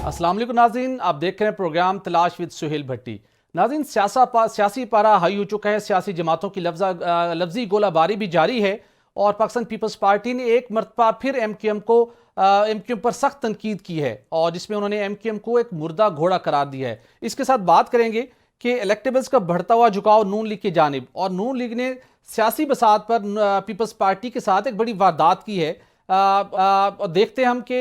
अस्सलाम वालेकुम नाज़रीन, आप देख रहे हैं प्रोग्राम तलाश विद सुहेल भट्टी। नाज़रीन, सियासी पारा हाई हो चुका है। सियासी जमातों की लफ्जी गोलाबारी भी जारी है और पाकिस्तान पीपल्स पार्टी ने एक मरतबा फिर एमक्यूएम पर सख्त तनकीद की है और जिसमें उन्होंने एमक्यूएम को एक मुर्दा घोड़ा करार दिया है। इसके साथ बात करेंगे कि इलेक्टेबल्स का बढ़ता हुआ झुकाव नून लीग की जानिब और नून लीग ने सियासी बसात पर पीपल्स पार्टी के साथ एक बड़ी वारदात की है। देखते हैं हम कि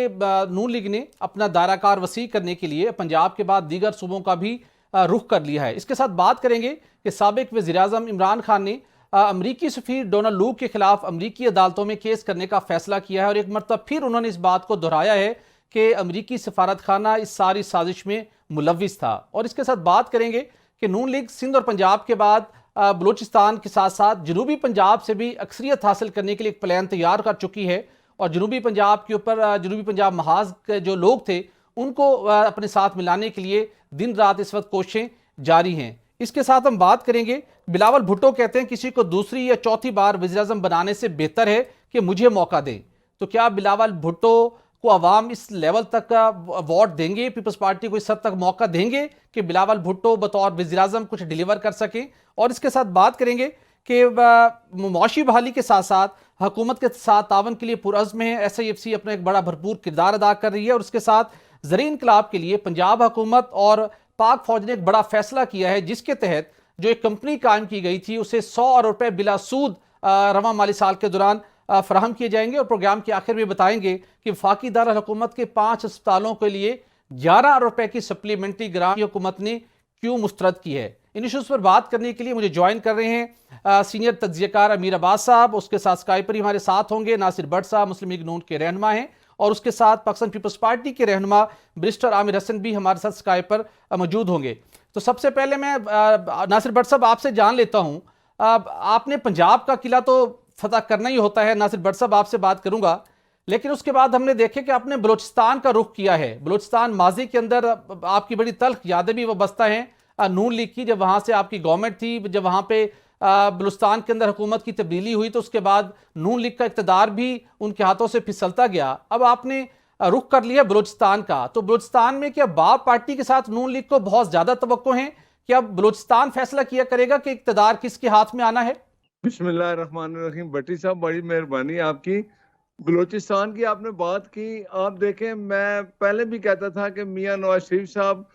नून लीग ने अपना दायराकार वसी करने के लिए पंजाब के बाद दीगर सूबों का भी रुख कर लिया है। इसके साथ बात करेंगे कि साबिक वज़ीर-ए-आज़म इमरान खान ने अमरीकी सफ़ीर डोनाल्ड लू के खिलाफ अमरीकी अदालतों में केस करने का फैसला किया है और एक मरतबा फिर उन्होंने इस बात को दोहराया है कि अमरीकी सफारत खाना इस सारी साजिश में मुलविस था। और इसके साथ बात करेंगे कि नून लीग सिंध और पंजाब के बाद बलूचिस्तान के साथ साथ जनूबी पंजाब से भी अक्सरियत हासिल करने के लिए एक प्लान तैयार कर चुकी है और जनूबी पंजाब के ऊपर जनूबी पंजाब महाज के जो लोग थे उनको अपने साथ मिलाने के लिए दिन रात इस वक्त कोशिशें जारी हैं। इसके साथ हम बात करेंगे, बिलावल भुट्टो कहते हैं किसी को दूसरी या चौथी बार वज़ीर-ए-आज़म बनाने से बेहतर है कि मुझे मौका दें। तो क्या बिलावल भुट्टो को अवाम इस लेवल तक का वोट देंगे, पीपल्स पार्टी को इस हद तक मौका देंगे कि बिलावल भुट्टो बतौर वज़ीर-ए-आज़म कुछ डिलीवर कर सकें? और इसके साथ बात करेंगे कि मुआशी बहाली के साथ साथ हुकूमत के साथ तावन के लिए पुरअज़्म है। SIFC अपना एक बड़ा भरपूर किरदार अदा कर रही है और उसके साथ ज़री इनकलाब के लिए पंजाब हुकूमत और पाक फौज ने एक बड़ा फैसला किया है जिसके तहत जो एक कंपनी कायम की गई थी उसे 100 अरब रुपए बिला सूद रवां माली साल के दौरान फराहम किए जाएंगे। और प्रोग्राम के आखिर में बताएंगे कि वफाकी दारुल हुकूमत के 5 अस्पतालों के लिए 11 अरब रुपए की सप्लीमेंट्री ग्रांट हुकूमत ने क्यों मुस्तरद की है। इन इशूज़ पर बात करने के लिए मुझे ज्वाइन कर रहे हैं सीनियर तज्ज़ियाकार अमीर अब्बास साहब। उसके साथ स्काइप पर ही हमारे साथ होंगे नासिर भट्ट साहब, मुस्लिम लीग नून के रहनुमा हैं, और उसके साथ पाकिस्तान पीपल्स पार्टी के रहनुमा बैरिस्टर आमिर हसन भी हमारे साथ स्काइप पर मौजूद होंगे। तो सबसे पहले मैं नासिर भट्ट साहब आपसे जान लेता हूँ, आपने पंजाब का किला तो फतह करना ही होता है। नासिर भट्ट साहब आपसे बात करूंगा, लेकिन उसके बाद हमने देखे कि आपने बलूचिस्तान का रुख किया है। बलूचिस्तान माजी के अंदर आपकी बड़ी तल्ख यादें भी वाबस्ता हैं नून लीग की, जब वहाँ से आपकी गवर्नमेंट थी, जब वहाँ पे बलूचिस्तान के अंदर हुकूमत की तब्दीली हुई तो उसके बाद नून लीग का इक़्तिदार भी उनके हाथों से फिसलता गया। अब आपने रुख कर लिया बलूचिस्तान का, तो बलूचिस्तान में क्या बाप पार्टी के साथ नून लीग को बहुत ज़्यादा तवक्को है? क्या बलूचिस्तान फैसला किया करेगा कि इक़्तिदार किसके हाथ में आना है? बिस्मिल्लाहिर्रहमानिर्रहीम। भट्टी साहब, बड़ी मेहरबानी आपकी। बलूचिस्तान की आपने बात की, आप देखें मैं पहले भी कहता था कि मियां नवाज शरीफ साहब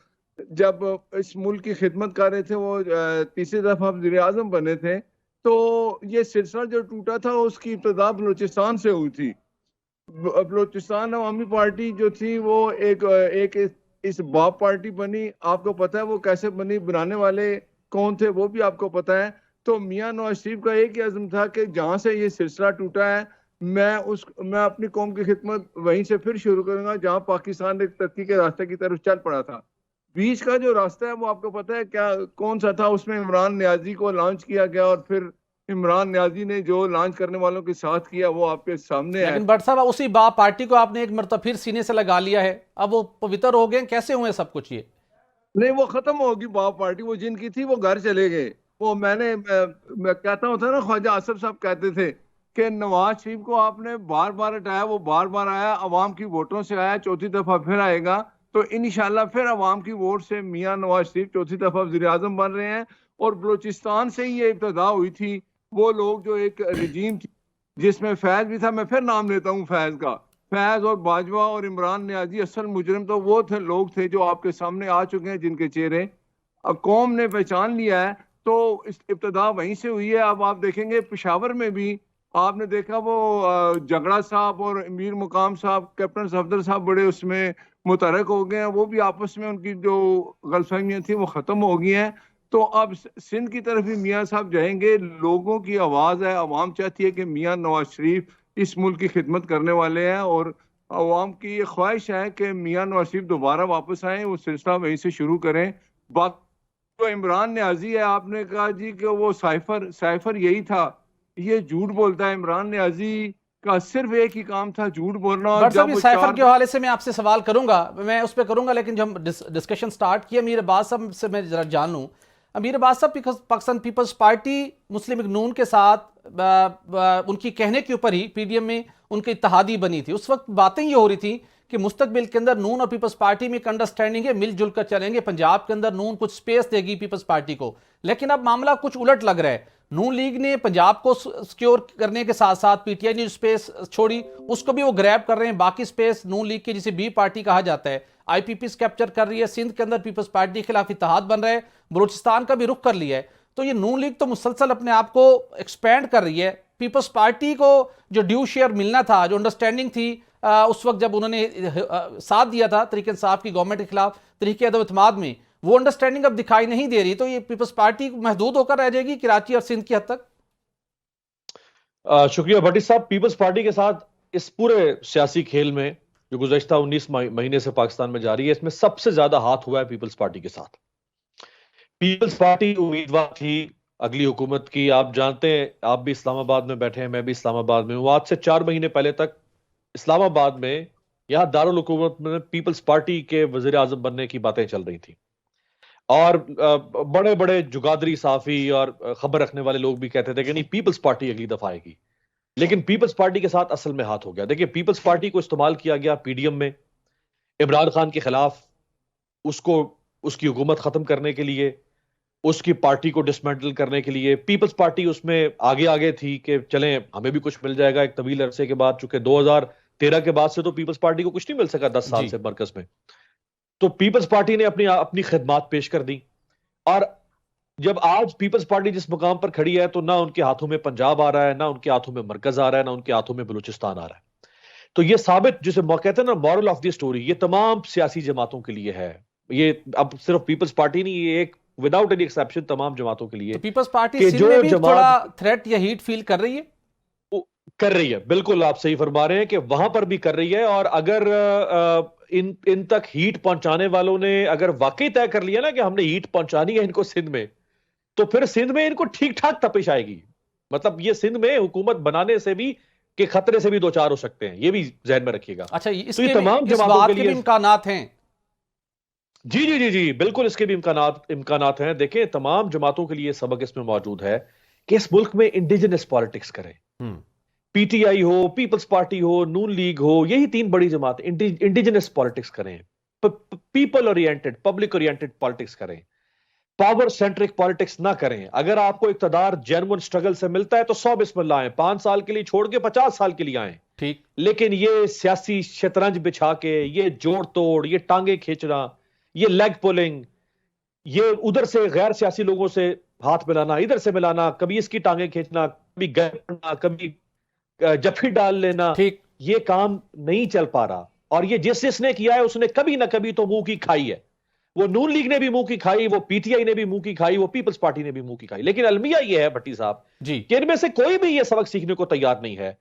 जब इस मुल्क की खिदमत कर रहे थे, वो तीसरी दफा वज़ीर-ए-आज़म बने थे, तो ये सिलसिला जो टूटा था उसकी इब्तिदा बलूचिस्तान से हुई थी। बलूचिस्तान अवामी पार्टी जो थी वो एक इस बाप पार्टी बनी। आपको पता है वो कैसे बनी, बनाने वाले कौन थे वो भी आपको पता है। तो मियां नवाज शरीफ का एक ही अज़्म था कि जहाँ से ये सिलसिला टूटा है मैं अपनी कौम की खिदमत वहीं से फिर शुरू करूंगा जहाँ पाकिस्तान एक तरक्की के रास्ते की तरफ चल पड़ा था। बीच का जो रास्ता है वो आपको पता है क्या कौन सा था? उसमें इमरान नियाजी को लॉन्च किया गया और फिर इमरान नियाजी ने जो लॉन्च करने वालों के साथ किया वो आपके सामने है। लेकिन भट्ट साहब, उसी बाप पार्टी को आपने एक मरतबा फिर सीने से लगा लिया है, अब वो पवित्र हो गए, कैसे हुए सब कुछ ये? नहीं, वो खत्म होगी बाप पार्टी। वो जिनकी थी वो घर चले गए। वो मैं कहता हूँ था ना, ख्वाजा आसिफ साहब कहते थे कि नवाज शरीफ को आपने बार बार हटाया, वो बार बार आया, अवाम की वोटों से आया, चौथी दफा फिर आएगा। तो इंशाल्लाह फिर अवाम की वोट से मियां नवाज शरीफ चौथी दफा वज़ीर-ए-आज़म बन रहे हैं। और बलूचिस्तान से ही ये इब्तिदा हुई थी। वो लोग जो एक रजीम थी जिसमें फैज भी था, मैं फिर नाम लेता हूँ फैज का, फैज और बाजवा और इमरान नियाजी असल मुजरिम तो वो थे, लोग थे जो आपके सामने आ चुके हैं, जिनके चेहरे अब कौम ने पहचान लिया है। तो इस इब्तिदा वहीं से हुई है। अब आप देखेंगे पेशावर में भी आपने देखा वो जगड़ा साहब और अमीर मुकाम साहब, कैप्टन सफदर साहब बड़े उसमें मुतहरक हो गए हैं। वो भी आपस में उनकी जो गलतफहमियां थी वो ख़त्म हो गई हैं। तो अब सिंध की तरफ भी मियाँ साहब जाएंगे। लोगों की आवाज़ है, अवाम चाहती है कि मियाँ नवाज शरीफ इस मुल्क की खिदमत करने वाले हैं और अवाम की ये ख्वाहिश है कि मियाँ नवाज शरीफ दोबारा वापस आएँ, वो सिलसिला वहीं से शुरू करें। बात तो इमरान न्याजी है, आपने कहा जी कि वो साइफर यही था। ये झूठ बोलता है। इमरान न्याजी का सिर्फ एक ही काम था, झूठ बोलना। और जब साइफर के हवाले से मैं आपसे सवाल करूंगा, मैं उस पर करूंगा, लेकिन जब हम डिस्कशन स्टार्ट किया अमीर अब्बास साहब से मैं जरा जान लूं। अमीर अब्बास साहब, पाकिस्तान पीपल्स पार्टी मुस्लिम लीग नून के साथ उनकी कहने के ऊपर ही PDM में उनकी इत्तेहादी बनी थी। उस वक्त बातें ये हो रही थी कि मुस्तकबिल के अंदर नून और पीपल्स पार्टी में एक अंडरस्टैंडिंग है, मिलजुल कर चलेंगे, पंजाब के अंदर नून कुछ स्पेस देगी पीपल्स पार्टी को। लेकिन अब मामला कुछ उलट लग रहा है। नून लीग ने पंजाब को सिक्योर करने के साथ साथ पीटीआई ने स्पेस छोड़ी, उसको भी वो ग्रैब कर रहे हैं। बाकी स्पेस नून लीग की, जिसे बी पार्टी कहा जाता है, आईपीपी कैप्चर कर रही है। सिंध के अंदर पीपल्स पार्टी के खिलाफ इत्तेहाद बन रहा है, बलूचिस्तान का भी रुख कर लिया है। तो ये नून लीग तो मुसलसल अपने आप को एक्सपैंड कर रही है। पीपल्स पार्टी को जो ड्यू शेयर मिलना था, जो अंडरस्टैंडिंग थी उस वक्त जब उन्होंने साथ दिया था तरीके इंसाफ की गवर्नमेंट के खिलाफ तरीके अदब-इत्तेमाद में, वो अंडरस्टैंडिंग अब दिखाई नहीं दे रही। तो ये पीपल्स पार्टी महदूद होकर रह जाएगी कराची और सिंध की हद तक। शुक्रिया भट्टी साहब। पीपल्स पार्टी के साथ इस पूरे सियासी खेल में जो गुज़श्ता 19 महीने से पाकिस्तान में जारी है, इसमें सबसे ज्यादा हाथ हुआ है पीपल्स पार्टी के साथ। पीपल्स पार्टी उम्मीदवार थी अगली हुकूमत की। आप जानते हैं, आप भी इस्लामाबाद में बैठे हैं, मैं भी इस्लामाबाद में हूं। आज से 4 महीने पहले तक इस्लामाबाद में, यहां दारुल हुकूमत में, पीपल्स पार्टी के वजीर आजम बनने की बातें चल रही थी और बड़े बड़े जुगादरी साफी और खबर रखने वाले लोग भी कहते थे कि नहीं, पीपल्स पार्टी अगली दफा आएगी। लेकिन पीपल्स पार्टी के साथ असल में हाथ हो गया। देखिए, पीपल्स पार्टी को इस्तेमाल किया गया पीडीएम में इमरान खान के खिलाफ, उसको उसकी हुकूमत खत्म करने के लिए, उसकी पार्टी को डिसमेंटल करने के लिए। पीपल्स पार्टी उसमें आगे आगे थी कि चलें, हमें भी कुछ मिल जाएगा एक तवील अरसे के बाद, चूंकि 2013 के बाद से तो पीपल्स पार्टी को कुछ नहीं मिल सका 10 साल से मरकज में। तो पीपल्स पार्टी ने अपनी अपनी खिदमात पेश कर दी। और जब आज पीपल्स पार्टी जिस मुकाम पर खड़ी है, तो ना उनके हाथों में पंजाब आ रहा है, ना उनके हाथों में मरकज आ रहा है, ना उनके हाथों में बलूचिस्तान आ रहा है। तो ये साबित, जिसे कहते हैं ना मॉरल ऑफ द स्टोरी, ये तमाम सियासी जमातों के लिए है। ये अब सिर्फ पीपल्स पार्टी नहीं, ये एक विदाउट एनी एक्सेप्शन तमाम जमातों के लिए। तो पीपल्स पार्टी सिंध में भी थोड़ा थ्रेट या हीट फील कर रही है। कर रही है, बिल्कुल आप सही फरमा रहे हैं कि वहां पर भी कर रही है। और अगर इन तक हीट पहुंचाने वालों ने अगर वाकई तय कर लिया ना कि हमने हीट पहुंचानी है इनको सिंध में, तो फिर सिंध में इनको ठीक ठाक तपिश आएगी। मतलब ये सिंध में हुकूमत बनाने से भी के खतरे से भी दो चार हो सकते हैं, ये भी जहन में रखिएगा। अच्छा, तो ये तमाम इस बात के भी इम्कानात हैं। जी जी जी जी, बिल्कुल इसके भी इम्कानात हैं। देखें, तमाम जमातों के लिए सबक इसमें मौजूद है कि इस मुल्क में इंडिजिनस पॉलिटिक्स करें। पीटीआई हो, पीपल्स पार्टी हो, नून लीग हो, यही 3 बड़ी जमात इंडिजिनस पॉलिटिक्स करें, people oriented, public oriented politics करें, पावर सेंट्रिक पॉलिटिक्स ना करें। अगर आपको इक्तदार जेन्युइन स्ट्रगल से मिलता है तो 100 बिस्मिल्लाह आए, 5 साल के लिए छोड़ के 50 साल के लिए आए, ठीक। लेकिन ये सियासी शतरंज बिछा के, ये जोड़ तोड़, ये टांगे खींचना, ये लेग पुलिंग, ये उधर से गैर सियासी लोगों से हाथ मिलाना, इधर से मिलाना, कभी इसकी टांगे खींचना, कभी गैर, कभी जफ्फी डाल लेना, ये काम नहीं चल पा रहा। और ये जिसने किया है उसने कभी ना कभी तो मुंह की खाई है। वो नून लीग ने भी मुंह की खाई, वो पीटीआई ने भी मुंह की खाई, वो पीपल्स पार्टी ने भी मुंह की खाई। लेकिन अलमिया ये है भट्टी साहब कि इनमें से कोई भी ये सबक सीखने को तैयार नहीं है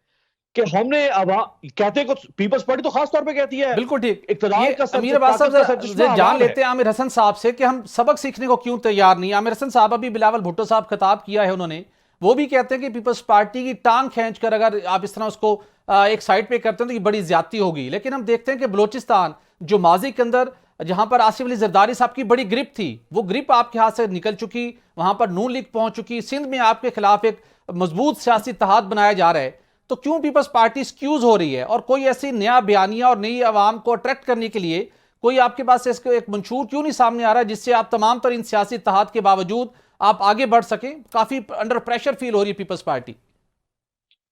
कि हमने कहते को पीपल्स पार्टी तो खास तौर पे कहती है, बिल्कुल ठीक। इक्तदार का अमीर अब्बास साहब जान लेते हैं आमिर हसन साहब से कि हम सबक सीखने को क्यों तैयार नहीं। आमिर हसन साहब, अभी बिलावल भुट्टो साहब खिताब किया है उन्होंने, वो भी कहते हैं कि पीपल्स पार्टी की टांग खींचकर अगर आप इस तरह उसको एक साइड पे करते हैं तो ये बड़ी ज्यादती होगी। लेकिन हम देखते हैं कि बलोचिस्तान, जो माजी के अंदर जहां पर आसिफ अली जरदारी साहब की बड़ी ग्रिप थी, वो ग्रिप आपके हाथ से निकल चुकी, वहां पर नून लीग पहुंच चुकी, सिंध में आपके खिलाफ एक मजबूत सियासी इत्तेहाद बनाया जा रहा है। तो क्यों पीपल्स पार्टी स्क्यूज हो रही है? और कोई ऐसी नया बयानिया और नई आवाम को अट्रैक्ट करने के लिए कोई आपके पास इसका एक मंशूर क्यों नहीं सामने आ रहा है, जिससे आप तमाम तर इन सियासी इत्तेहाद के बावजूद आप आगे बढ़ सकें? काफी अंडर प्रेशर फील हो रही है पीपल्स पार्टी।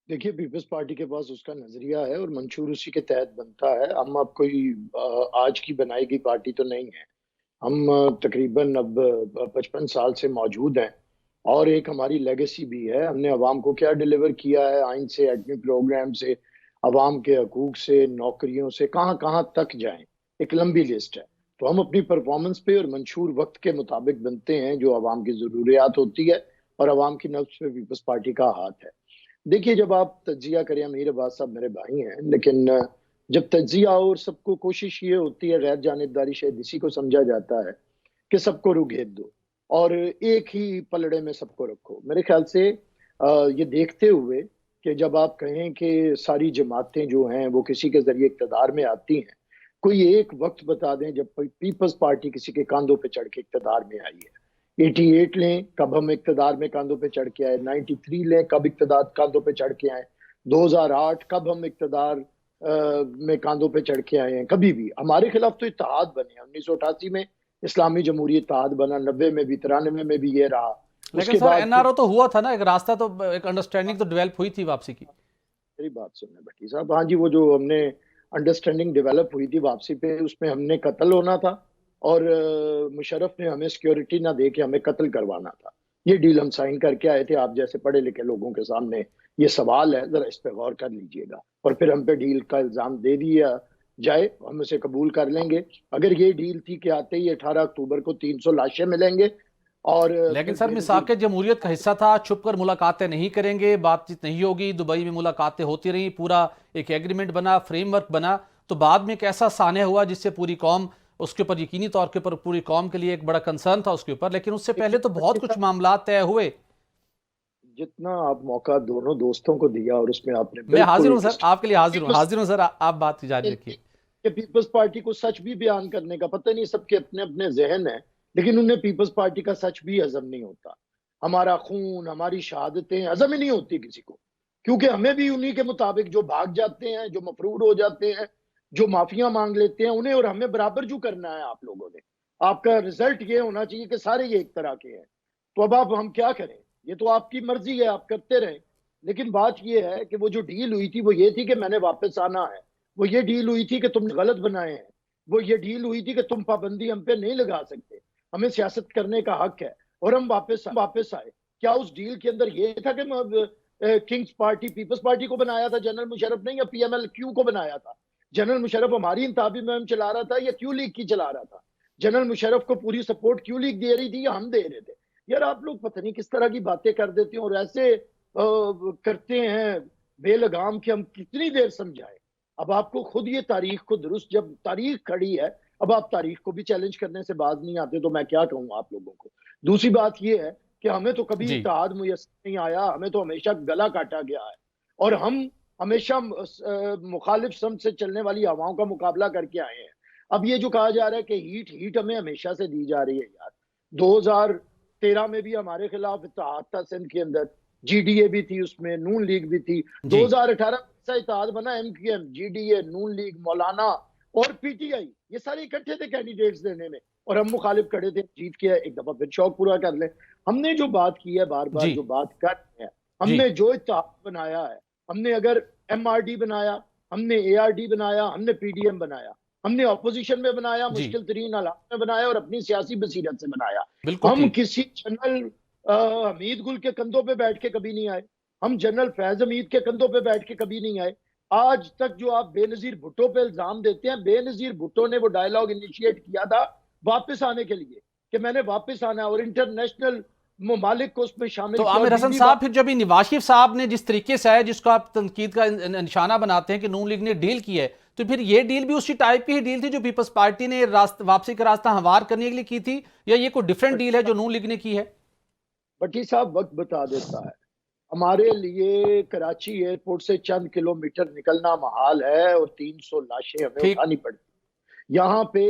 देखिए, पीपल्स पार्टी के पास उसका नजरिया है और मंशूर उसी के तहत बनता है। हम अब कोई आज की बनाई गई पार्टी तो नहीं है। हम तकरीबन अब 55 साल से मौजूद हैं और एक हमारी लेगेसी भी है। हमने अवाम को क्या डिलीवर किया है, आइन से, एडमी प्रोग्राम से, अवाम के हकूक से, नौकरियों से, कहाँ कहाँ तक जाएं, एक लंबी लिस्ट है। तो हम अपनी परफॉर्मेंस पे और मंशूर वक्त के मुताबिक बनते हैं, जो अवाम की ज़रूरियात होती है और अवाम की नब्ज़ पे पीपल्स पार्टी का हाथ है। देखिए, जब आप तज्जिया करें, अमीर अब्बास साहब मेरे भाई हैं, लेकिन जब तज्जिया और सबको कोशिश ये होती है, गैर जानिबदारी शायद इसी को समझा जाता है कि सबको रुघेद दो और एक ही पलड़े में सबको रखो। मेरे ख्याल से ये देखते हुए कि जब आप कहें कि सारी जमातें जो हैं वो किसी के जरिए इक़्तिदार में आती हैं, कोई एक वक्त बता दें जब पीपल्स पार्टी किसी के कांधों पे चढ़ के इक़्तिदार में आई है। 88 लें, कब हम इक़्तिदार में कांधों पे चढ़ के आए, 93 लें, कब इक़्तिदार कांधों पे चढ़ के आए, 2008 कब हम इक़्तिदार में कांधों पे चढ़ के आए हैं। कभी भी हमारे खिलाफ तो इत्तेहाद बने हैं। 1988 में इस्लामी जमहूरी इत्तेहाद बना, 90 में भी, 93 में भी ये रहा। लेकिन उसके सर बाद एनआरओ तो हुआ था ना, एक रास्ता तो, एक अंडरस्टैंडिंग तो डेवलप हुई थी वापसी की। मेरी बात सुनना भट्टी साहब, हाँ जी, वो जो हमने अंडरस्टैंडिंग डेवलप हुई थी वापसी पे, उसमें हमने कत्ल होना था और मुशर्रफ ने हमें सिक्योरिटी ना दे के हमें कत्ल करवाना था। ये डील हम साइन करके आए थे। आप जैसे पढ़े लिखे लोगों के सामने ये सवाल है, जरा इस पे गौर कर लीजिएगा। और फिर हम पे डील का इल्जाम दे दिया जाए, हम उसे कबूल कर लेंगे। अगर ये डील थी कि आते ही 18 अक्टूबर को 300 लाशें मिलेंगे और लेकिन फिर सर मिसाक जमहूरियत का हिस्सा था, छुपकर मुलाकातें नहीं करेंगे, बातचीत नहीं होगी, दुबई में मुलाकातें होती रही, पूरा एक एग्रीमेंट बना, फ्रेमवर्क बना, तो बाद में एक ऐसा सान्य हुआ जिससे पूरी कौम उसके ऊपर, यकीनी तौर के ऊपर पूरी कौम के लिए एक बड़ा कंसर्न था उसके ऊपर, लेकिन उससे पहले तो बहुत कुछ मामला तय हुए। जितना आप मौका दोनों दोस्तों को दिया और उसमें आपने मैं हाजिर हूं बिल्कुल सर, आपके लिए हाजिर हूं सर, आप बात जारी रखिए। कि पीपल्स पार्टी को सच भी बयान करने का पता नहीं, सबके अपने अपने जहन है, लेकिन उन्हें पीपल्स पार्टी का सच भी हजम नहीं होता। हमारा खून, हमारी शहादतें हजम ही नहीं होती किसी को, क्योंकि हमें भी उन्हीं के मुताबिक जो भाग जाते हैं, जो मफरूर हो जाते हैं, जो माफिया मांग लेते हैं, उन्हें और हमें बराबर जो करना है। आप लोगों ने, आपका रिजल्ट ये होना चाहिए कि सारे ये एक तरह के हैं। तो अब आप हम क्या करें? ये तो आपकी मर्जी है, आप करते रहें। लेकिन बात ये है कि वो जो डील हुई थी वो ये थी कि मैंने वापस आना है। वो ये डील हुई थी कि तुम गलत बनाए हैं। वो ये डील हुई थी कि तुम पाबंदी हम पे नहीं लगा सकते, हमें सियासत करने का हक है। और हम वापस आए। क्या उस डील के अंदर ये था कि किंग्स पार्टी पीपल्स पार्टी को बनाया था जनरल मुशर्रफ ने, या पीएमएल क्यू को बनाया था? जनरल मुशर्रफ हमारी इंताबी में चला रहा था या क्यू लीग की चला रहा था? जनरल मुशर्रफ को पूरी सपोर्ट क्यू लीग दे रही थी या हम दे रहे थे? यार आप लोग पता नहीं किस तरह की बातें कर देते हैं और ऐसे करते हैं बेलगाम कि हम कितनी देर समझाएं। अब आपको खुद ये तारीख को दुरुस्त, जब तारीख खड़ी है, अब आप तारीख को भी चैलेंज करने से बाज नहीं आते, तो मैं क्या कहूँ आप लोगों को। दूसरी बात ये है कि हमें तो कभी जी इत्तेहाद मुयस्सर नहीं आया, हमें तो हमेशा गला काटा गया है और हम हमेशा मुखालिफ सम से चलने वाली हवाओं का मुकाबला करके आए हैं। अब ये जो कहा जा रहा है कि हीट हमें हमेशा से दी जा रही है यार। 2013 में भी हमारे खिलाफ इत्तेहाद था सिंध के अंदर, जीडीए भी थी उसमें, नून लीग भी थी। 2018 में इत्तेहाद बना, एमक्यूएम, जीडीए, नून लीग, मौलाना और पीटीआई, ये सारे इकट्ठे थे कैंडिडेट्स देने में और हम मुखालिफ खड़े थे। जीत के एक दफा फिर शौक पूरा कर ले। हमने जो बात की है, बार बार जो बात कर रहे हैं, हमने जो इत्तेहाद बनाया है, हमने अगर एमआरडी बनाया, हमने एआरडी बनाया, हमने पीडीएम बनाया, हमने ऑपोजिशन में बनाया, मुश्किल तरीन हालात में बनाया और अपनी सियासी बसीरत से बनाया। हम किसी जनरल हमीद गुल के कंधों पे बैठ के कभी नहीं आए, हम जनरल फैज हमीद के कंधों पे बैठ के कभी नहीं आए। आज तक जो आप बेनजीर भुट्टो पे इल्जाम देते हैं, बेनजीर भुट्टो ने वो डायलॉग इनिशिएट किया था वापस आने के लिए कि मैंने वापस आना है और इंटरनेशनल ममालिक को उसमें शामिल तो आमिर हसन साहब, फिर जब नवाज शरीफ साहब ने जिस तरीके से है, जिसको आप तनकीद का निशाना बनाते हैं कि नून लीग ने डील की है, तो फिर ये डील भी उसी टाइप की ही डील थी जो पीपल्स पार्टी ने वापसी का रास्ता हमवार करने के लिए की थी, या ये कोई डिफरेंट डील है जो नून लीग ने की है? भट्टी साहब वक्त बता देता है। हमारे लिए कराची एयरपोर्ट से चंद किलोमीटर निकलना महाल है और 300 लाशें हमें उठानी पड़ती। यहाँ पे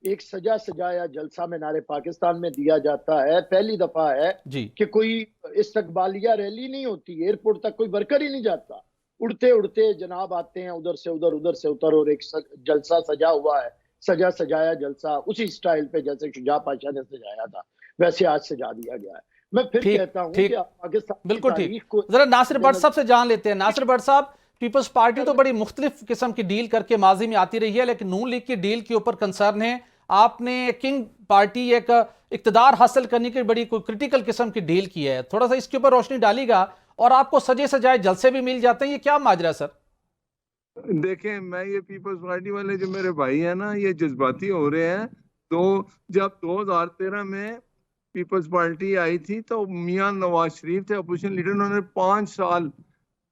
एक सजा सजाया जलसा मीनारे पाकिस्तान में दिया जाता है। पहली दफा है कि कोई इस्तकबालिया रैली नहीं होती, एयरपोर्ट तक कोई वर्कर ही नहीं जाता, उड़ते उड़ते जनाब आते हैं उधर से उधर और एक जलसा सजा हुआ है, सजा सजाया जलसा उसी स्टाइल पे जैसे शुजा पाशा ने सजाया था वैसे आज सजा दिया गया है। मैं फिर कहता हूं कि पाकिस्तान बिल्कुल ठीक। जरा नासिर भट्ट साहब से जान लेते हैं। नासिर भट्ट साहब, पीपल्स पार्टी तो बड़ी मुख्तलिफ किस्म की डील करके माजी में आती रही है, लेकिन नून लीग की डील के ऊपर कंसर्न है। आपने किंग पार्टी एक इक्तदार हासिल करने की बड़ी कोई क्रिटिकल किस्म की डील की है, थोड़ा सा इसके ऊपर रोशनी डालिएगा। और आपको सजे सजाए जलसे भी मिल जाते हैं, ये क्या माजरा सर? देखें, मैं ये पीपल्स पार्टी वाले जो मेरे भाई हैं ना, ये जज्बाती हो रहे हैं। तो जब 2013 में पीपल्स पार्टी आई थी तो मियां नवाज शरीफ थे अपोजिशन लीडर, उन्होंने 5 साल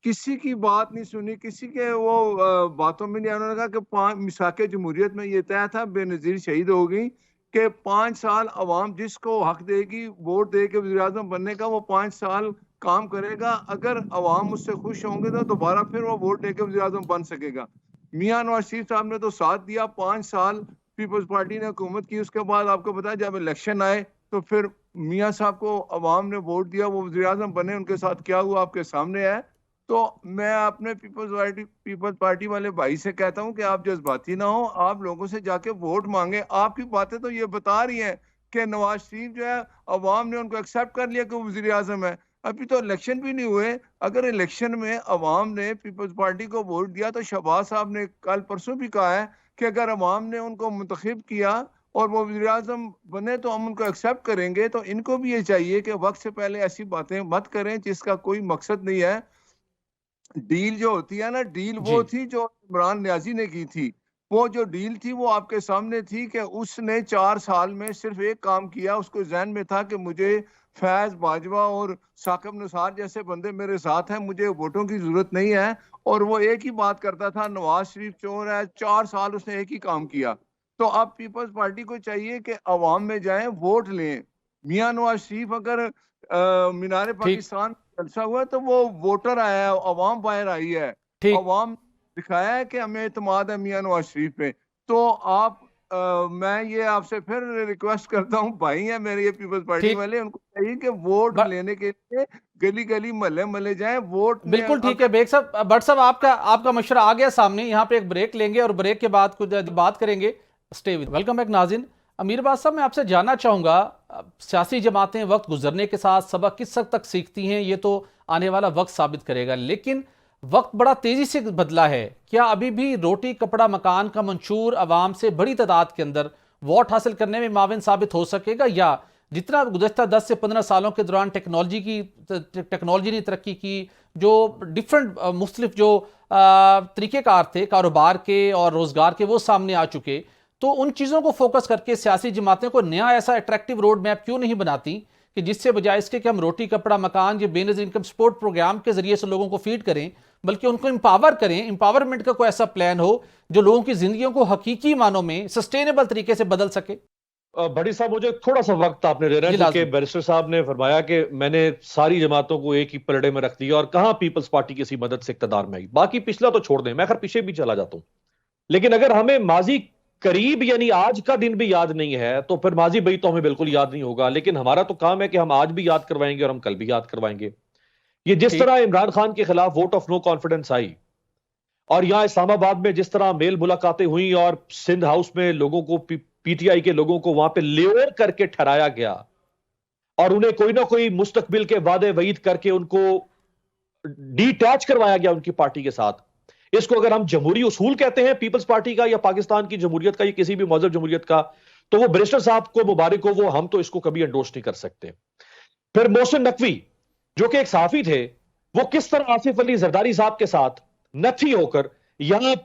किसी की बात नहीं सुनी, किसी के वो बातों में नहीं आया। उन्होंने कहा कि मिसाके जमहूरियत में ये तय था, बेनजीर शहीद हो गई, कि 5 साल अवाम जिसको हक देगी वोट दे के वज़ीर आज़म बनने का, वो 5 साल काम करेगा। अगर अवाम उससे खुश होंगे तो दोबारा फिर वो वोट दे के वज़ीर आज़म बन सकेगा। मियां नवाज शरीफ साहब ने तो साथ दिया, 5 साल पीपल्स पार्टी ने हुकूमत की। उसके बाद आपको पता है जब इलेक्शन आए तो फिर मियां साहब को अवाम ने वोट दिया, वो वज़ीर आज़म बने। उनके साथ क्या हुआ आपके सामने है। तो मैं अपने पीपल्स पार्टी वाले भाई से कहता हूं कि आप जज्बाती ना हो, आप लोगों से जाके वोट मांगे। आपकी बातें तो ये बता रही हैं कि नवाज शरीफ जो है अवाम ने उनको एक्सेप्ट कर लिया कि वजीर आजम है। अभी तो इलेक्शन भी नहीं हुए। अगर इलेक्शन में अवाम ने पीपल्स पार्टी को वोट दिया तो शहबाज साहब ने कल परसों भी कहा है कि अगर अवाम ने उनको मुंतखब किया और वो वज़ीर आज़म बने तो हम उनको एक्सेप्ट करेंगे। तो इनको भी ये चाहिए कि वक्त से पहले ऐसी बातें मत करें जिसका कोई मकसद नहीं है। डील जो होती है ना, डील वो जी थी जो इमरान न्याजी ने की थी। वो जो डील थी वो आपके सामने थी कि उसने 4 साल में सिर्फ एक काम किया। उसको जहन में था कि मुझे फैज बाजवा और साकिब निसार जैसे बंदे मेरे साथ हैं, मुझे वोटों की जरूरत नहीं है। और वो एक ही बात करता था, नवाज शरीफ चोर है। 4 साल उसने एक ही काम किया। तो अब पीपल्स पार्टी को चाहिए कि अवाम में जाएं, वोट लें। मियां नवाज शरीफ अगर मीनार ठीक पाकिस्तान जलसा हुआ है तो वो वोटर आया है, अवाम बाहर आई है। ठीक। अवाम दिखाया है कि हमें एतमाद है मियां नवाज शरीफ पे। तो आप मैं ये आपसे फिर रिक्वेस्ट करता हूँ, भाई हैं मेरे ये पीपल्स पार्टी ठीक। वाले, उनको चाहिए कि वोट ब- लेने के लिए गली गली महल्ले महल्ले जाएं। वोट ने बिल्कुल ठीक है अगर बेग साहब। भट्ट साहब, आपका आपका मशवरा आ गया सामने। यहाँ पे एक ब्रेक लेंगे और ब्रेक के बाद कुछ बात करेंगे। स्टे विद वेलकम बैक नाज़रीन। अमीर अब्बास साहब, मैं आपसे जानना चाहूँगा, सियासी जमातें वक्त गुजरने के साथ सबक किस हद तक सीखती हैं ये तो आने वाला वक्त साबित करेगा, लेकिन वक्त बड़ा तेज़ी से बदला है। क्या अभी भी रोटी कपड़ा मकान का मंशूर अवाम से बड़ी तादाद के अंदर वोट हासिल करने में माविन साबित हो सकेगा, या जितना गुज़श्ता 10 से 15 सालों के दौरान टेक्नोलॉजी ने तरक्की की, जो डिफरेंट मुख्तलिफ जो तरीक़ेकार थे कारोबार के और रोज़गार के वो सामने आ चुके, तो उन चीज़ों को फोकस करके सियासी जमातें को नया ऐसा अट्रैक्टिव रोड मैप क्यों नहीं बनाती कि जिससे बजाय इसके कि हम रोटी कपड़ा मकान या बेनज़ीर इनकम सपोर्ट प्रोग्राम के जरिए से लोगों को फीड करें, बल्कि उनको एम्पावर करें। एम्पावरमेंट का कोई ऐसा प्लान हो जो लोगों की जिंदगियों को हकीकी मानों में सस्टेनेबल तरीके से बदल सके। बड़ी साहब, मुझे थोड़ा सा वक्त आपने देना है, क्योंकि बैरिस्टर साहब ने फरमाया कि मैंने सारी जमातों को एक ही पलड़े में रख दिया और कहां पीपल्स पार्टी किसी मदद से इक्तदार में आई। बाकी पिछला तो छोड़ दें, मैं खैर पीछे भी चला जाता हूं, लेकिन अगर हमें माजी करीब यानी आज का दिन भी याद नहीं है तो फिर माजी भाई तो हमें बिल्कुल याद नहीं होगा। लेकिन हमारा तो काम है कि हम आज भी याद करवाएंगे और हम कल भी याद करवाएंगे। ये जिस तरह इमरान खान के खिलाफ वोट ऑफ नो कॉन्फिडेंस आई और यहां इस्लामाबाद में जिस तरह मेल मुलाकातें हुई और सिंध हाउस में लोगों को पीटीआई के लोगों को वहां पे लेवर करके ठहराया गया और उन्हें कोई ना कोई मुस्तकबिल के वादे वईद करके उनको डिटैच करवाया गया उनकी पार्टी के साथ। इसको अगर हम जमहूरी उसूल कहते हैं पीपल्स पार्टी का या पाकिस्तान की जमहूरियत का या किसी भी मजहब जमहूरियत का, तो वो बैरिस्टर साहब को मुबारक हो, वो हम तो इसको कभी एंडोर्स नहीं कर सकते। फिर मोहसिन नकवी जो कि एक सहाफी थे, वो किस तरह आसिफ अली जरदारी साहब के साथ नथी होकर यहां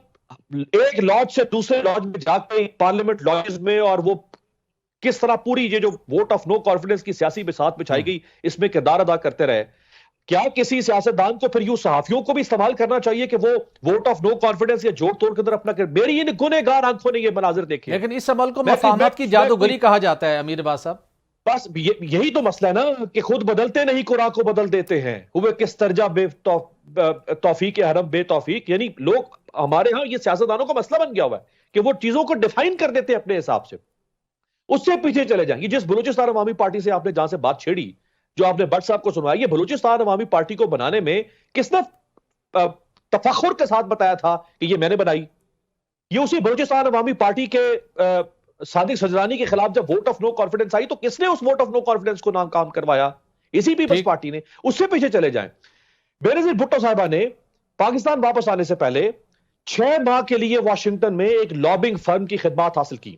एक लॉज से दूसरे लॉज में जाकर पार्लियामेंट लॉज में, और वो किस तरह पूरी ये जो वोट ऑफ नो कॉन्फिडेंस की सियासी बिसात बिछाई गई इसमें किरदार अदा करते रहे। क्या किसी सियासतदान को फिर यूं सहाफियों को भी इस्तेमाल करना चाहिए कि वो वोट ऑफ नो कॉन्फिडेंस या जोड़ तोड़ के अंदर अपना मेरी इन गुनहगार आंखों ने ये मनाजिर देखे, लेकिन इस अमल को मफाहमत की जादूगरी कहा जाता है अमीर अब्बास साहब। बस यही तो मसला है ना कि खुद बदलते नहीं कुरान को बदल देते हैं। हुए किस तरजा तौफीक हरम बेतौफीक, यानी लोग हमारे यहाँ ये सियासतदानों का मसला बन गया हुआ है कि वो चीजों को डिफाइन कर देते हैं अपने हिसाब से, उससे पीछे चले जाएंगे। जिस बलूचिस्तान अवामी पार्टी से आपने जहां से बात छेड़ी, जो आपने भट्ट साहब को सुनवाया, ये बलूचिस्तान अवामी पार्टी को बनाने में किसने तफखुर के साथ बताया था कि ये मैंने बनाई? ये उसी बलूचिस्तान अवामी पार्टी के सादिक सजरानी के खिलाफ जब वोट ऑफ नो कॉन्फिडेंस आई तो किसने उस वोट ऑफ नो कॉन्फिडेंस को नाम काम करवाया? इसी पीपल्स पार्टी ने। उससे पीछे चले जाएं, बेनजीर भुट्टो साहिबा ने पाकिस्तान वापस आने से पहले 6 माह के लिए वॉशिंगटन में एक लॉबिंग फर्म की खिदमत हासिल की।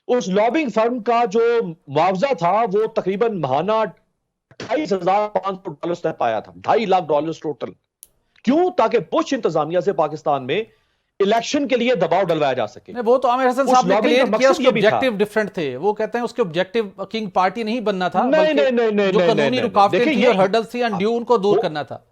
उस लॉबिंग फर्म का जो मुआवजा था वो तकरीबन महाना $28,500 तक पाया था, $2.5 लाख टोटल। क्यों? ताकि बुश इंतजामिया से पाकिस्तान में इलेक्शन के लिए दबाव डलवाया जा सके। नहीं, वो तो आमिर हसन साहब ने क्लियर किया, उसके ऑब्जेक्टिव डिफरेंट थे। वो कहते हैं उसके ऑब्जेक्टिव किंग पार्टी नहीं बनना था, नहीं, जो कानूनी रुकावटें थी और हर्डल्स थी अनड्यू उनको दूर करना था।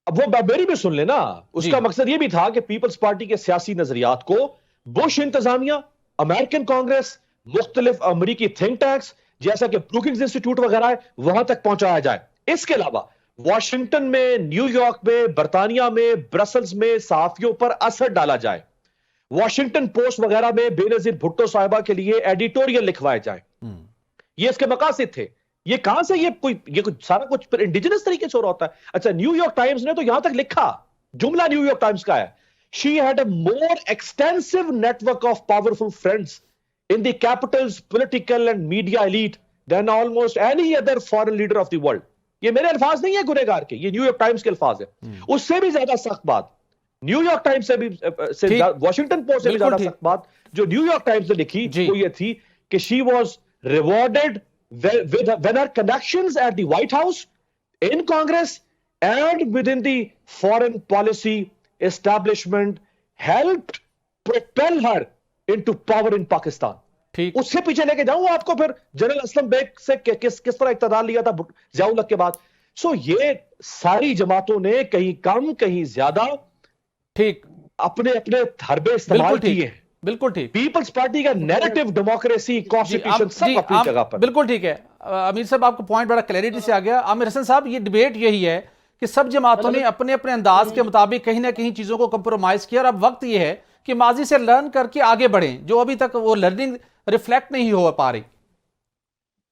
अब वो मेरी भी सुन लेना, उसका मकसद ये भी था कि पीपल्स पार्टी के सियासी नजरियात को बुश इंतजामिया, अमेरिकन कांग्रेस, मुख्तलिफ अमरीकी थिंक टैंक्स जैसा कि ब्रूकिंग्स इंस्टीट्यूट वगैरह है वहां तक पहुंचाया जाए। इसके अलावा वॉशिंगटन में, न्यूयॉर्क में, बर्तानिया में, ब्रसल्स में सहाफियों पर असर डाला जाए। वॉशिंगटन पोस्ट वगैरह में बेनजीर भुट्टो साहिबा के लिए एडिटोरियल लिखवाए जाए। ये इसके मकासद थे। ये कहां से ये कोई सारा कुछ फिर इंडिजिनस तरीके से हो रहा होता है? अच्छा, न्यूयॉर्क टाइम्स ने तो यहां तक लिखा, जुमला न्यूयॉर्क टाइम्स का है, she had a more extensive network of powerful friends in the capitals political and media elite than almost any other foreign leader of the world. ये मेरे अल्फाज नहीं है गुनहगार के, ये न्यूयॉर्क टाइम्स के अल्फाज है। उससे भी ज्यादा सख्त बात न्यूयॉर्क टाइम्स से भी, वॉशिंगटन पोस्ट से भी ज्यादा सख्त बात जो न्यूयॉर्क टाइम्स ने लिखी वो ये थी कि she was rewarded when her connections at the White House, in Congress, and within the foreign policy establishment helped propel her into power in Pakistan. ठीक, उससे पीछे लेके जाऊं आपको फिर जनरल असलम बेग से किस तरह इक़्तिदार लिया था ज़िया-उल-हक के बाद। सो ये सारी जमातों ने कहीं कम कहीं ज्यादा ठीक, अपने अपने हरबे इस्तेमाल किए हैं। बिल्कुल ठीक। पीपल्स पार्टी का नैरेटिव, डेमोक्रेसी, कॉन्स्टिट्यूशन सब अपनी जगह पर। बिल्कुल ठीक है। अमीर साहब आपका पॉइंट बड़ा क्लैरिटी से आ गया। आमिर हसन साहब, ये डिबेट यही है कि सब जमातों ने अपने अपने अंदाज के मुताबिक कहीं ना कहीं चीजों को कंप्रोमाइज किया, और अब वक्त ये है कि माजी से लर्न करके आगे बढ़ें, जो अभी तक वो लर्निंग रिफ्लेक्ट नहीं हो पा रही।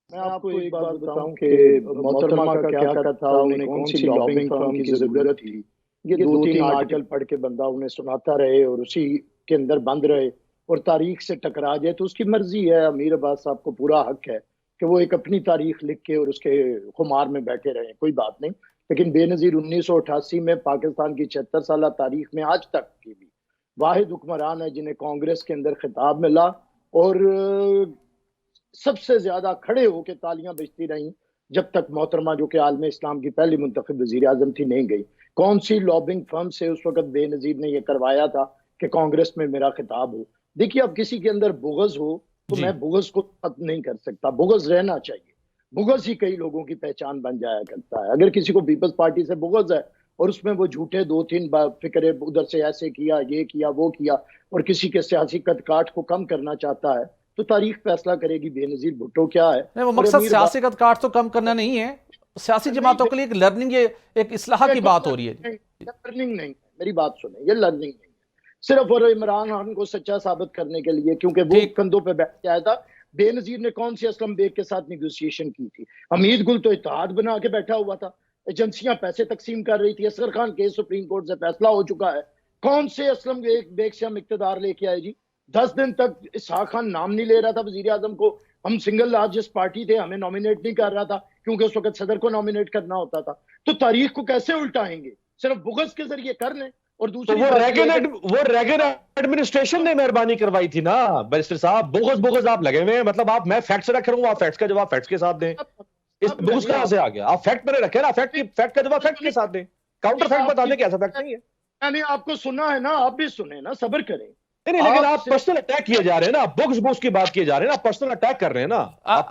मैं आपको एक बात बताऊं कि मोहतरमा का क्या कहता था, उन्हें कौन सी लॉबिंग फर्म की जरूरत थी। ये 2-3 आर्टिकल पढ़ के बंदा उन्हें सुनाता रहे और उसी के अंदर बंद रहे और तारीख से टकरा जाए तो उसकी मर्जी है। अमीर अब्बास साहब को पूरा हक है कि वो एक अपनी तारीख लिख के और उसके खुमार में बैठे रहे, कोई बात नहीं। लेकिन बेनज़ीर 1988 में पाकिस्तान की 76 साल तारीख में आज तक की भी वाहिद हुक्मरान है जिन्हें कांग्रेस के अंदर खिताब मिला और सबसे ज्यादा खड़े होकर तालियां बजती रहीं जब तक मोहतरमा, जो कि आलम इस्लाम की पहली मुंतखब वज़ीर आज़म थी, नहीं गई। कौन सी लॉबिंग फर्म से उस वक्त बेनज़ीर ने यह करवाया था कि कांग्रेस में मेरा खिताब हो। देखिए, अब किसी के अंदर बुग़्ज़ हो तो मैं बुग़्ज़ को खत्म नहीं कर सकता, बुग़्ज़ रहना चाहिए। बुग़्ज़ ही कई लोगों की पहचान बन जाया करता है। अगर किसी को पीपल्स पार्टी से बुग़्ज़ है और उसमें वो झूठे 2-3 फिक्रे उधर से ऐसे किया, ये किया, वो किया, और किसी के सियासी कदकाठ को कम करना चाहता है, तो तारीख फैसला करेगी बेनज़ीर भुट्टो क्या है। नहीं, वो मकसद सियासी कदकाठ तो कम करना नहीं है, सियासी जमातों के लिए एक लर्निंग, ये एक इस्लाह की बात हो रही है। लर्निंग नहीं, मेरी बात सुने, ये लर्निंग नहीं है सिर्फ और इमरान खान को सच्चा साबित करने के लिए, क्योंकि वो कंधों पे बैठ के आया था। बेनज़ीर ने कौन सी असलम बेग के साथ निगोशिएशन की थी? हमीद गुल तो इत्तेहाद बना के बैठा हुआ था, एजेंसियां पैसे तकसीम कर रही थी। Asghar Khan case Supreme Court से फैसला हो चुका है। कौन से असलम बेग से हम इक्तदार लेके आए जी? 10 दिन तक इसहाक खान नाम नहीं ले रहा था वजीर आजम को। हम सिंगल लार्जेस्ट पार्टी थे, हमें नॉमिनेट नहीं कर रहा था क्योंकि उस वक्त सदर को नॉमिनेट करना होता था। तो तारीख को कैसे उल्टाएंगे? सिर्फ बुग़्ज़ के जरिए कर लें। और दूसरी तो वो रेगन एडमिनिस्ट्रेशन ने मेहरबानी करवाई थी ना बैरिस्टर साहब। बुग़्ज़ आप लगे हुए हैं, मतलब आप, मैं फैक्ट्स रख रहा हूं, आप फैक्ट्स का जवाब फैक्ट्स के साथ दें। इस बुग़्ज़ कहां से आ गया? आप फैक्ट मैंने रखे ना, फैक्ट का जवाब फैक्ट के साथ दें। काउंटर फैक्ट बता दें कि ऐसा फैक्ट नहीं है। मैंने आपको सुना है ना, आप भी सुने ना, सब्र करें। नहीं, लेकिन आप पर्सनल अटैक किए जा रहे हैं ना, बुग़्ज़ की बात किए जा रहे हैं ना, पर्सनल अटैक कर रहे हैं ना।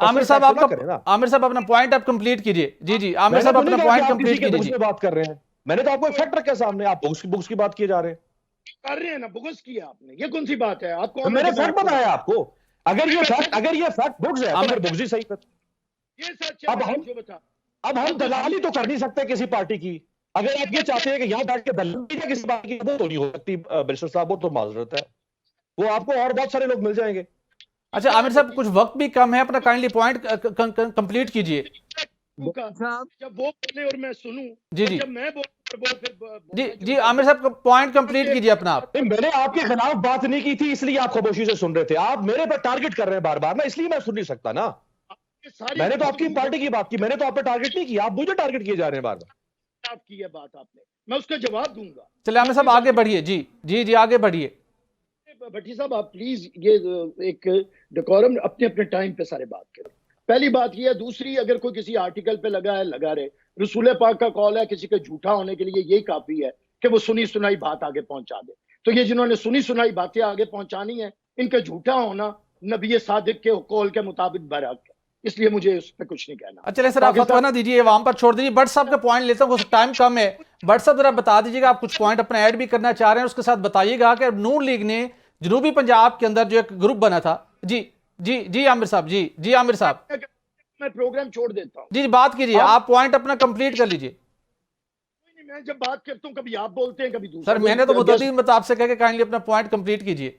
आमिर साहब अपना पॉइंट आप कंप्लीट कीजिए। जी आमिर साहब अपना पॉइंट कंप्लीट कीजिए। बात कर रहे हैं, मैंने तो आपको फैक्ट रखा सामने, आप बुग़्ज़ की बात किए जा रहे हैं। कर रहे हैं ना, बुग़्ज़ की आपने, ये कौन सी बात है? आपको मैंने फैक्ट बताया आपको। अगर ये फैक्ट बुग़्ज़ है तो फिर बुग़्ज़ ही सही है। ये सच है। अब हम दलाली तो कर नहीं सकते किसी पार्टी की। अगर आप ये चाहते हैं कि यहाँ बैठ के दलाली किसी पार्टी की, वो तो नहीं हो सकती बैरिस्टर साहब, वो तो माजरत है, वो आपको और बहुत सारे लोग मिल जाएंगे। अच्छा आमिर साहब, कुछ वक्त भी कम है, अपना काइंडली पॉइंट कंप्लीट कीजिए। जब वो बोले और मैं सुनूं, जी जब मैं जी आमिर साहब पॉइंट कंप्लीट कीजिए अपना आप। मैंने आपके खिलाफ बात नहीं की थी, इसलिए आप खामोशी से सुन रहे थे। आप मेरे पर टारगेट कर रहे हैं बार बार ना, इसलिए मैं सुन नहीं सकता ना। मैंने तो आपकी पार्टी की बात की, मैंने तो आप पे टारगेट नहीं किया, आप मुझे टारगेट किए जा रहे हैं बार बार। आपकी है बात, आपने, मैं उसका जवाब दूंगा। चलिए आमिर साहब आगे बढ़िए। जी आगे बढ़िए। भट्टी साहब, आप प्लीज ये एक डेकोरम अपने अपने टाइम पे सारे बात करें। पहली बात ये है। दूसरी, अगर कोई किसी आर्टिकल पे लगा है, लगा रहे। रसूल पाक का कॉल है, किसी के झूठा होने के लिए यही काफी है कि वो सुनी सुनाई बात आगे पहुंचा दे। तो ये जिन्होंने सुनी सुनाई बातें आगे पहुंचानी है, इनका झूठा होना नबी सादिक के कॉल के मुताबिक बरहक है, इसलिए मुझे उस पर कुछ नहीं कहना। अच्छा सर, आप फतवा ना दीजिए, वहां पर छोड़ दीजिए। बट साहब का पॉइंट लेता हूँ, टाइम कम है। बट साहब जरा बता दीजिएगा, आप कुछ पॉइंट अपना ऐड भी करना चाह रहे हैं, उसके साथ बताइएगा कि नून लीग ने जनूबी पंजाब के अंदर जो एक ग्रुप बना था। जी आमिर साहब। जी आमिर साहब, मैं प्रोग्राम छोड़ देता हूँ। जी बात कीजिए, आप पॉइंट अपना कंप्लीट कर लीजिए। मैं जब बात करता हूँ कभी आप बोलते हैं, कभी दूसरा। सर मैंने तो मुद्दत आपसे कह के काइंडली अपना पॉइंट कंप्लीट कीजिए।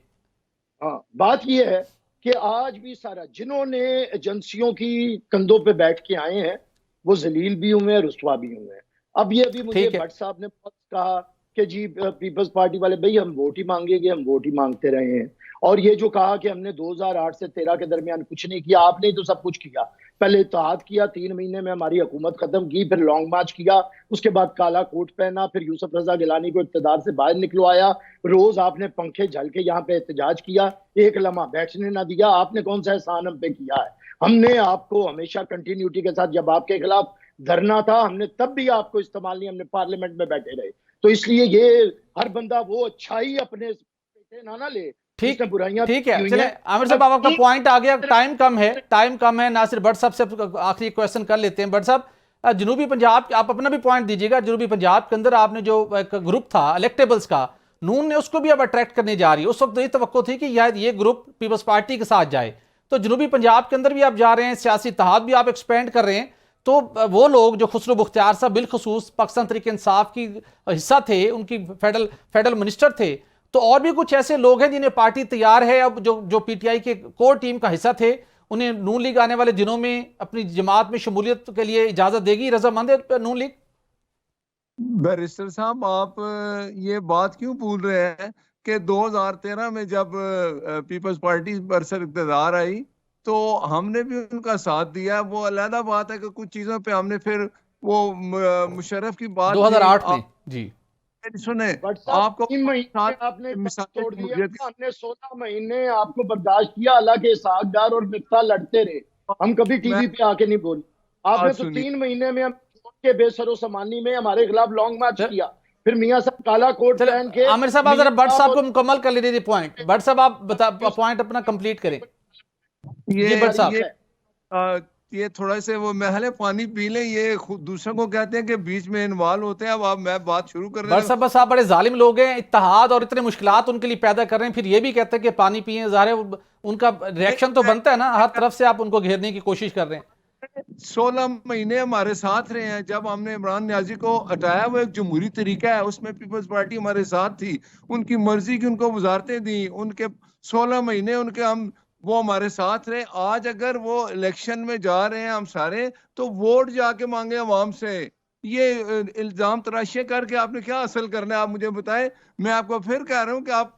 हाँ, बात यह है कि आज भी सारा जिन्होंने एजेंसियों की कंधों पे बैठ के आए हैं वो जलील भी हुए हैं, रुस्वा भी हुए हैं। अब ये अभी मुझे ठीक है। भट्ट साहब ने बहुत कहा कि जी पीपल्स पार्टी वाले भाई हम वोट ही मांगेंगे, हम वोट ही मांगते रहे हैं। और ये जो कहा कि हमने 2008 से 13 के दरमियान कुछ नहीं किया, आपने तो सब कुछ किया। पहले इत्तेहाद किया, 3 महीने में हमारी हुकूमत खत्म की, फिर लॉन्ग मार्च किया, उसके बाद काला कोट पहना, फिर यूसुफ रजा गिलानी को इक्तदार से बाहर निकलवाया। रोज आपने पंखे झल के यहाँ पे एहतजाज किया, एक लम्हा बैठने ना दिया। आपने कौन सा एहसान हम पे किया है? हमने आपको हमेशा कंटिन्यूटी के साथ, जब आपके खिलाफ धरना था हमने तब भी आपको इस्तेमाल नहीं, हमने पार्लियामेंट में बैठे रहे। तो इसलिए ये हर बंदा वो अच्छाई अपने ना ले, ठीक जिसने बुराइयां ठीक की है, हुई चले हैं। आमिर साहब, आपका पॉइंट आ गया। टाइम कम है, टाइम कम है। नासिर भट्ट साहब से आखिरी क्वेश्चन कर लेते हैं। भट्ट साहब, जनूबी पंजाब, आप अपना भी पॉइंट दीजिएगा। जनूबी पंजाब के अंदर आपने जो एक ग्रुप था इलेक्टेबल्स का, नून ने उसको भी अब अट्रैक्ट करने जा रही है। उस वक्त ये तवक्को थी कि शायद ये ग्रुप पीपल्स पार्टी के साथ जाए, तो जनूबी पंजाब के अंदर भी आप जा रहे हैं, सियासी इत्तेहाद भी आप एक्सपेंड कर रहे हैं। तो वो लोग जो खुसरो मुख्तियार साहब बिलखसूस पाकिस्तान तहरीक इंसाफ की हिस्सा थे, उनकी फेडरल मिनिस्टर थे, तो और भी कुछ ऐसे लोग हैं जिन्हें पार्टी तैयार है, अब जो पीटीआई के कोर टीम का हिस्सा थे, उन्हें नून लीग आने वाले दिनों में अपनी जमात में शमूलियत के लिए इजाजत देगी। रजामंद है नून लीग? बैरिस्टर साहब, आप ये बात क्यों भूल रहे हैं कि 2013 में जब पीपल्स पार्टी बरसर इक़्तिदार आई तो हमने भी उनका साथ दिया। वो अलग बात है कि कुछ चीजों पे हमने फिर वो मुशर्रफ की बात 2008 में जी सुने बट साहब आपको 3 महीने साथ आपने मिसाल तोड़ दिया, जमहूरियत की हमने 16 महीने आपको बर्दाश्त किया। हालांकि सागदार और मिफ्ता लड़ते रहे, हम कभी मैं टीवी पे आके नहीं बोले। आपने बात तो सुनी। 3 महीने में हम छोड़ के बेसरो समानी में हमारे खिलाफ लॉन्ग मार्च चल- किया। फिर मियां साहब काला कोट चलो पहन के आमिर साहब, आप जरा भट्ट साहब को और मुकम्मल कर लीजिए पॉइंट। भट्ट साहब, आप बता पॉइंट अपना कंप्लीट करें। जी भट्ट साहब। ये आ, ये थोड़ा से वो महले पानी पी लें, ये खुद दूसरों को कहते हैं कि बीच में इन्वॉल्व होते हैं। अब आप मैं बात शुरू कर रहे भट्ट साहब, बस आप बड़े जालिम लोग हैं, इत्तेहाद और इतने मुश्किलात उनके लिए पैदा कर रहे हैं, फिर ये भी कहते हैं कि पानी पिए। ज़ाहिर है उनका रिएक्शन तो बनता है ना, हर तरफ से आप उनको घेरने की कोशिश कर रहे हैं। 16 महीने हमारे साथ रहे हैं। जब हमने इमरान न्याजी को हटाया, वो एक जमहूरी तरीका है, उसमें पीपल्स पार्टी हमारे साथ थी, उनकी मर्जी की उनको वजारतें दी, उनके 16 महीने उनके हम वो हमारे साथ रहे। आज अगर वो इलेक्शन में जा रहे हैं हम सारे, तो वोट जाके मांगे अवाम से। ये इल्जाम तराशियां करके आपने क्या हासिल करना है, आप मुझे बताएं। मैं आपको फिर कह रहा हूं कि आप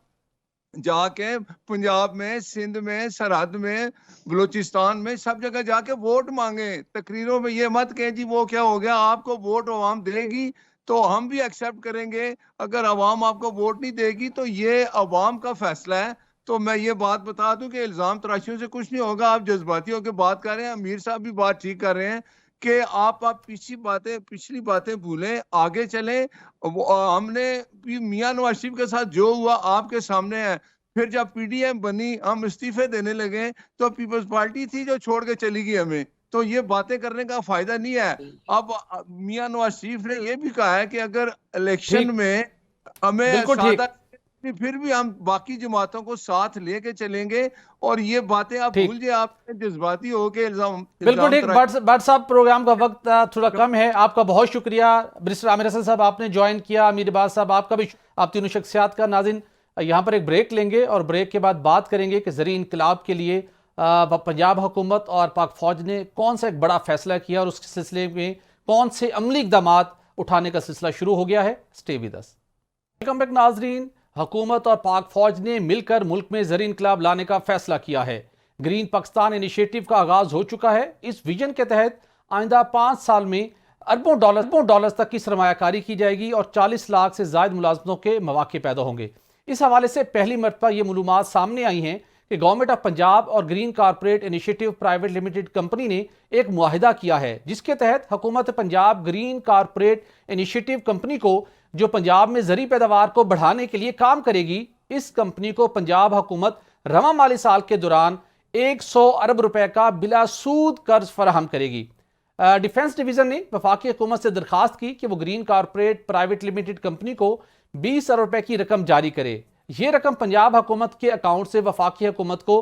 जाके पंजाब में, सिंध में, सरहद में, बलूचिस्तान में, सब जगह जाके वोट मांगे। तकरीरों में ये मत कहें जी वो क्या हो गया। आपको वोट अवाम देगी तो हम भी एक्सेप्ट करेंगे। अगर अवाम आपको वोट नहीं देगी तो ये अवाम का फैसला है। तो मैं ये बात बता दूं कि इल्जाम तराशियों से कुछ नहीं होगा। आप जज्बाती होकर बात कर रहे हैं, अमीर साहब भी बात ठीक कर रहे हैं कि आप पिछली बातें भूलें, आगे चलें। हमने मियां नवाज शरीफ के साथ जो हुआ आपके सामने है। फिर जब पीडीएम बनी, हम इस्तीफे देने लगे, तो पीपल्स पार्टी थी जो छोड़ के चली गई हमें। तो ये बातें करने का फायदा नहीं है। अब मियां नवाज शरीफ ने ये भी कहा है कि अगर इलेक्शन में हमें बिल्कुल ठीक, फिर भी हम बाकी जमातों को साथ लेके चलेंगे। और ये बातें आप ठीक, भूल जाए, आप जज्बाती हो के बिल्कुल ठीक। भट्ट साहब, प्रोग्राम का वक्त थोड़ा कम है। आपका बहुत शुक्रिया। बैरिस्टर आमिर हसन साहब, आपने ज्वाइन किया। अमीर इबाद साहब, आपका भी, आप तीनों शख्सियात का। नाज़रीन, यहाँ पर एक ब्रेक लेंगे और ब्रेक के बाद बात करेंगे कि ज़री इनकलाब के लिए पंजाब हुकूमत और पाक फौज ने कौन सा एक बड़ा फैसला किया और उसके सिलसिले में कौन से अमली इक़दामात उठाने का सिलसिला शुरू हो गया है। Stay with us. Welcome back नाज़रीन। हुकूमत और पाक फौज ने मिलकर मुल्क में ज़री इनकलाब लाने का फैसला किया है। ग्रीन पाकिस्तान इनिशिएटिव का आगाज हो चुका है। इस विजन के तहत आइंदा 5 साल में अरबों डॉलर्स तक की सरमायाकारी की जाएगी और 40 लाख से ज़ायद मुलाजमतों के मौके पैदा होंगे। इस हवाले से पहली मरतबा ये मालूमात सामने आई हैं कि गवर्नमेंट ऑफ पंजाब और green corporate initiative private limited company ने एक मुआहिदा किया है, जिसके तहत हुकूमत Punjab green corporate initiative company को, जो पंजाब में ज़री पैदावार को बढ़ाने के लिए काम करेगी, इस कंपनी को पंजाब हुकूमत रवा माली साल के दौरान 100 अरब रुपए का बिला सूद कर्ज फराहम करेगी। डिफेंस डिवीजन ने वफाकी हुकूमत से दरखास्त की कि वो green corporate private limited company को 20 अरब रुपए की रकम जारी करे। ये रकम पंजाब हुकूमत के अकाउंट से वफाकी हुकूमत को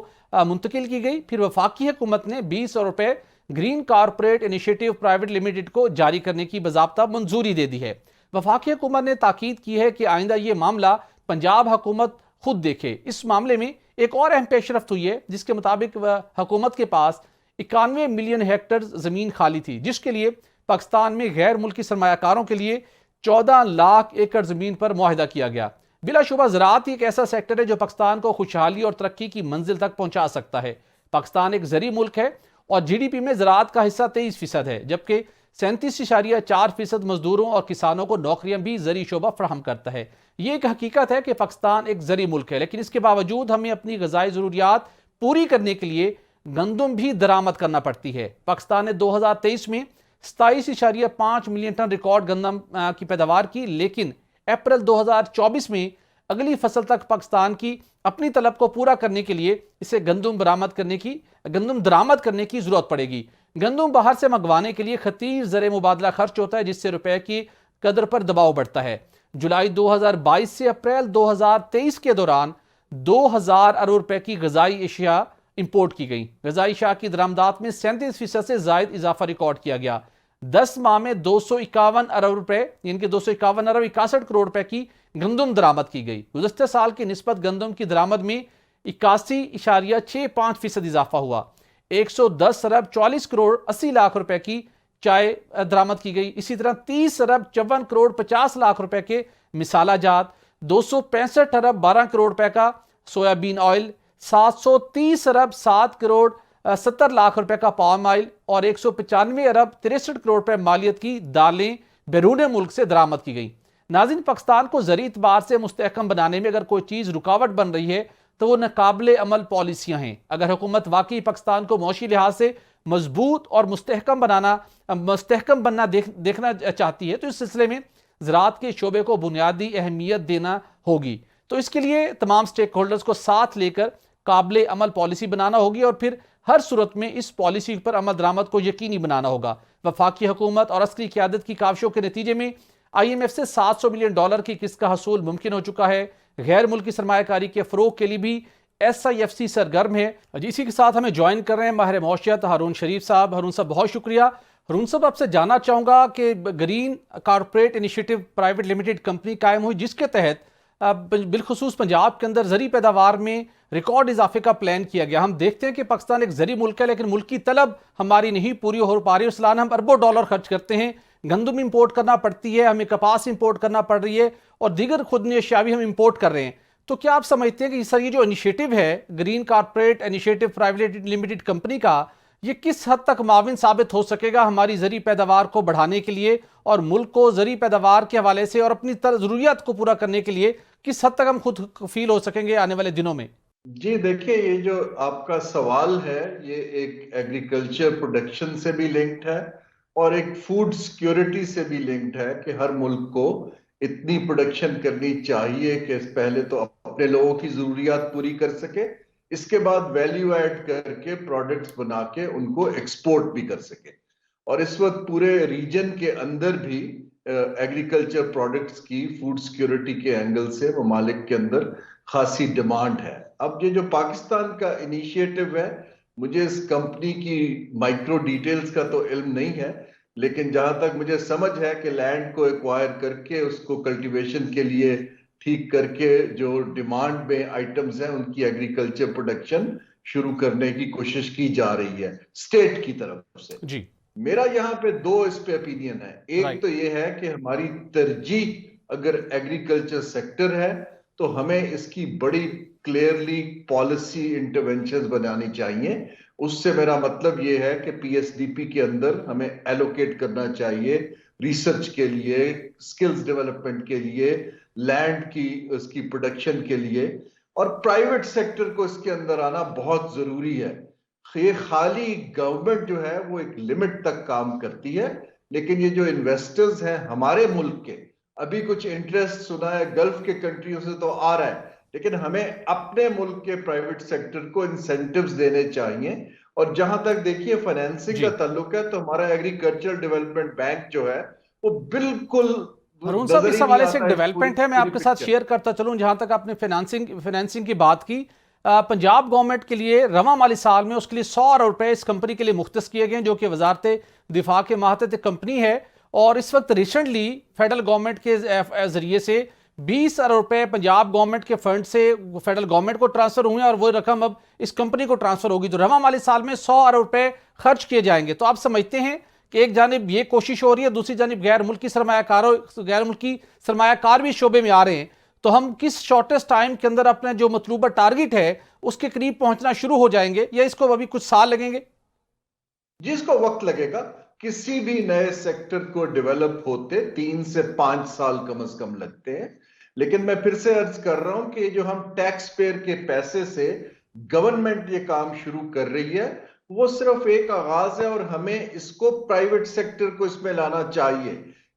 मुंतकिल की गई। फिर वफाकी हुकूमत ने 20 अरब रुपए green corporate initiative private limited को जारी करने की बाज़ाब्ता मंजूरी दे दी है। वफाकी हुकूमत ने ताकीद की है कि आइंदा ये मामला पंजाब हुकूमत खुद देखे। इस मामले में एक और अहम पेशरफ्त हुई है जिसके मुताबिक हुकूमत के पास 91 मिलियन हेक्टेयर ज़मीन खाली थी, जिसके लिए पाकिस्तान में गैर मुल्की सरमायाकारों के लिए 14 लाख एकड़ ज़मीन पर मुआहिदा किया गया। बिलाशुबा ज़राअत एक ऐसा सेक्टर है जो पाकिस्तान को खुशहाली और तरक्की की मंजिल तक पहुंचा सकता है। पाकिस्तान एक ज़री मुल्क है और GDP में ज़राअत का हिस्सा 23% है, जबकि 37.4% मजदूरों और किसानों को नौकरियां भी ज़री शोबा फराहम करता है। ये एक हकीकत है कि पाकिस्तान एक ज़री मुल्क है, लेकिन इसके बावजूद हमें अपनी ग़िज़ाई ज़रूरियात पूरी करने के लिए गंदम भी दरामद करना पड़ती है। पाकिस्तान ने 2023 में 27.5 मिलियन टन रिकॉर्ड गंदम की पैदावार की, लेकिन अप्रैल 2024 में अगली फसल तक पाकिस्तान की अपनी तलब को पूरा करने के लिए इसे गंदम दरामद करने की जरूरत पड़ेगी। गंदम बाहर से मंगवाने के लिए खतीर ज़र मुबादला खर्च होता है, जिससे रुपए की कदर पर दबाव बढ़ता है। जुलाई 2022 से अप्रैल 2023 के दौरान 2000 अरब रुपए की ग़िज़ाई अशिया इंपोर्ट की गई। ग़िज़ाई अशिया की दरामदात में 37% से ज़ायद इजाफा रिकॉर्ड किया गया। 10 माह में 251 अरब रुपए यानी कि 251 अरब 61 करोड़ रुपए की गंदम दरामद की गई। गुज़श्ता साल की निस्बत गंदम की दरामद में 81.65% इजाफा हुआ। 110 अरब 40 करोड़ 80 लाख रुपए की चाय दरामद की गई। इसी तरह 30 अरब 54 करोड़ 50 लाख रुपए के मिसाला जात, 265 अरब 12 करोड़ रुपए का सोयाबीन ऑयल, 730 अरब 7 करोड़ 70 लाख रुपए का पाम ऑयल और 195 अरब 63 करोड़ रुपए मालियत की दालें बैरून मुल्क से दरामद की गई। नाज़रीन, पाकिस्तान को ज़री एतबार से मुस्तहकम बनाने में अगर कोई चीज़ रुकावट बन रही है तो वो नाकाबिले अमल पॉलिसियाँ हैं। अगर हुकूमत वाकई पाकिस्तान को मौशी लिहाज से मजबूत और मुस्तहकम बनना देखना चाहती है तो इस सिलसिले में ज़राअत के शोबे को बुनियादी अहमियत देना होगी। तो इसके लिए तमाम स्टेक होल्डर्स को साथ लेकर काबिले अमल पॉलिसी बनाना होगी और फिर हर सूरत में इस पॉलिसी पर अमल दरामद को यकीनी बनाना होगा। वफाकी हुकूमत और अस्करी क़यादत की काविशों के नतीजे में IMF से $700 मिलियन की किस्त का हसूल मुमकिन हो चुका है। गैर मुल्की सरमायाकारी के फ़रोग के लिए भी SIFC सरगर्म है। इसी के साथ हमें ज्वाइन कर रहे हैं माहिर मौशियत हारून शरीफ साहब। हारून साहब, बहुत शुक्रिया। हारून साहब, आपसे जानना चाहूँगा कि green corporate initiative private limited company कायम हुई, जिसके तहत बिलखुसूस पंजाब के अंदर ज़री पैदावार में रिकॉर्ड इजाफे का प्लान किया गया। हम देखते हैं कि पाकिस्तान एक ज़री मुल्क है, लेकिन मुल्क की तलब हमारी नहीं पूरी हो पा रही। इसलिए हम अरबों डॉलर खर्च करते हैं, गंदम इंपोर्ट करना पड़ती है, हमें कपास इंपोर्ट करना पड़ रही है और दीगर खुदनी अशिया भी हम इंपोर्ट कर रहे हैं। तो क्या आप समझते हैं कि सर ये जो इनिशिएटिव है green corporate initiative private limited company का, ये किस हद तक माविन साबित हो सकेगा हमारी ज़री पैदावार को बढ़ाने के लिए और मुल्क को ज़री पैदावार के हवाले से और अपनी ज़रूरियात को पूरा करने के लिए किस हद तक हम खुद फील हो सकेंगे आने वाले दिनों में? जी देखिए, ये जो आपका सवाल है ये एक एग्रीकल्चर प्रोडक्शन से भी लिंक्ड है और एक फूड सिक्योरिटी से भी लिंक्ड है कि हर मुल्क को इतनी प्रोडक्शन करनी चाहिए कि पहले तो अपने लोगों की जरूरियात पूरी कर सके, इसके बाद वैल्यू ऐड करके प्रोडक्ट्स बना के उनको एक्सपोर्ट भी कर सके। और इस वक्त पूरे रीजन के अंदर भी एग्रीकल्चर प्रोडक्ट्स की फूड सिक्योरिटी के एंगल से ममालिक के अंदर खासी डिमांड है। अब ये जो पाकिस्तान का इनिशिएटिव है, मुझे इस कंपनी की माइक्रो डिटेल्स का तो इल्म नहीं है, लेकिन जहां तक मुझे समझ है कि लैंड को एक्वायर करके उसको कल्टीवेशन के लिए ठीक करके जो डिमांड में आइटम्स हैं उनकी एग्रीकल्चर प्रोडक्शन शुरू करने की कोशिश की जा रही है स्टेट की तरफ से। जी, मेरा यहाँ पे दो इस पे ओपिनियन है। एक तो ये है कि हमारी तरजीह अगर एग्रीकल्चर सेक्टर है तो हमें इसकी बड़ी क्लियरली पॉलिसी इंटरवेंशंस बनानी चाहिए। उससे मेरा मतलब ये है कि PSDP के अंदर हमें एलोकेट करना चाहिए रिसर्च के लिए, स्किल्स डेवलपमेंट के लिए, लैंड की उसकी प्रोडक्शन के लिए, और प्राइवेट सेक्टर को इसके अंदर आना बहुत जरूरी है। ये खाली गवर्नमेंट जो है वो एक लिमिट तक काम करती है, लेकिन ये जो इन्वेस्टर्स हैं हमारे मुल्क के, अभी कुछ इंटरेस्ट सुना है गल्फ के कंट्रियों से तो आ रहा है, लेकिन हमें अपने मुल्क के प्राइवेट सेक्टर को इंसेंटिव्स देने चाहिए। और जहां तक देखिए फाइनेंसिंग का ताल्लुक है तो हमारा एग्रीकल्चर डेवलपमेंट बैंक जो है वो बिल्कुल हारून साहब, इस हवाले से एक डेवलपमेंट है, मैं आपके साथ शेयर करता चलूं। जहां तक आपने फाइनेंसिंग की बात की, पंजाब गवर्नमेंट के लिए रवा माली साल में उसके लिए 100 अरब रुपए इस कंपनी के लिए मुख्तस किए गए, जो कि वजारत दिफा के मातहत कंपनी है। और इस वक्त रिसेंटली फेडरल गवर्नमेंट के जरिए से 20 अरब रुपए पंजाब गवर्नमेंट के फंड से फेडरल गवर्नमेंट को ट्रांसफर हुए और वो रकम अब इस कंपनी को ट्रांसफर होगी, तो रवा माली साल में 100 अरब रुपए खर्च किए जाएंगे। तो आप समझते हैं कि एक जानिब ये कोशिश हो रही है, दूसरी जानिब गैर मुल्की सरमायाकार भी शोबे में आ रहे हैं, तो हम किस शॉर्टेस्ट टाइम के अंदर अपने जो मतलूबा टारगेट है उसके करीब पहुंचना शुरू हो जाएंगे, या इसको अभी कुछ साल लगेंगे? जिसको वक्त लगेगा। किसी भी नए सेक्टर को डेवलप होते 3 से 5 साल कम से कम लगते हैं। लेकिन मैं फिर से अर्ज कर रहा हूं कि जो हम टैक्स पेयर के पैसे से गवर्नमेंट ये काम शुरू कर रही है वो सिर्फ एक आगाज है, और हमें इसको प्राइवेट सेक्टर को इसमें लाना चाहिए,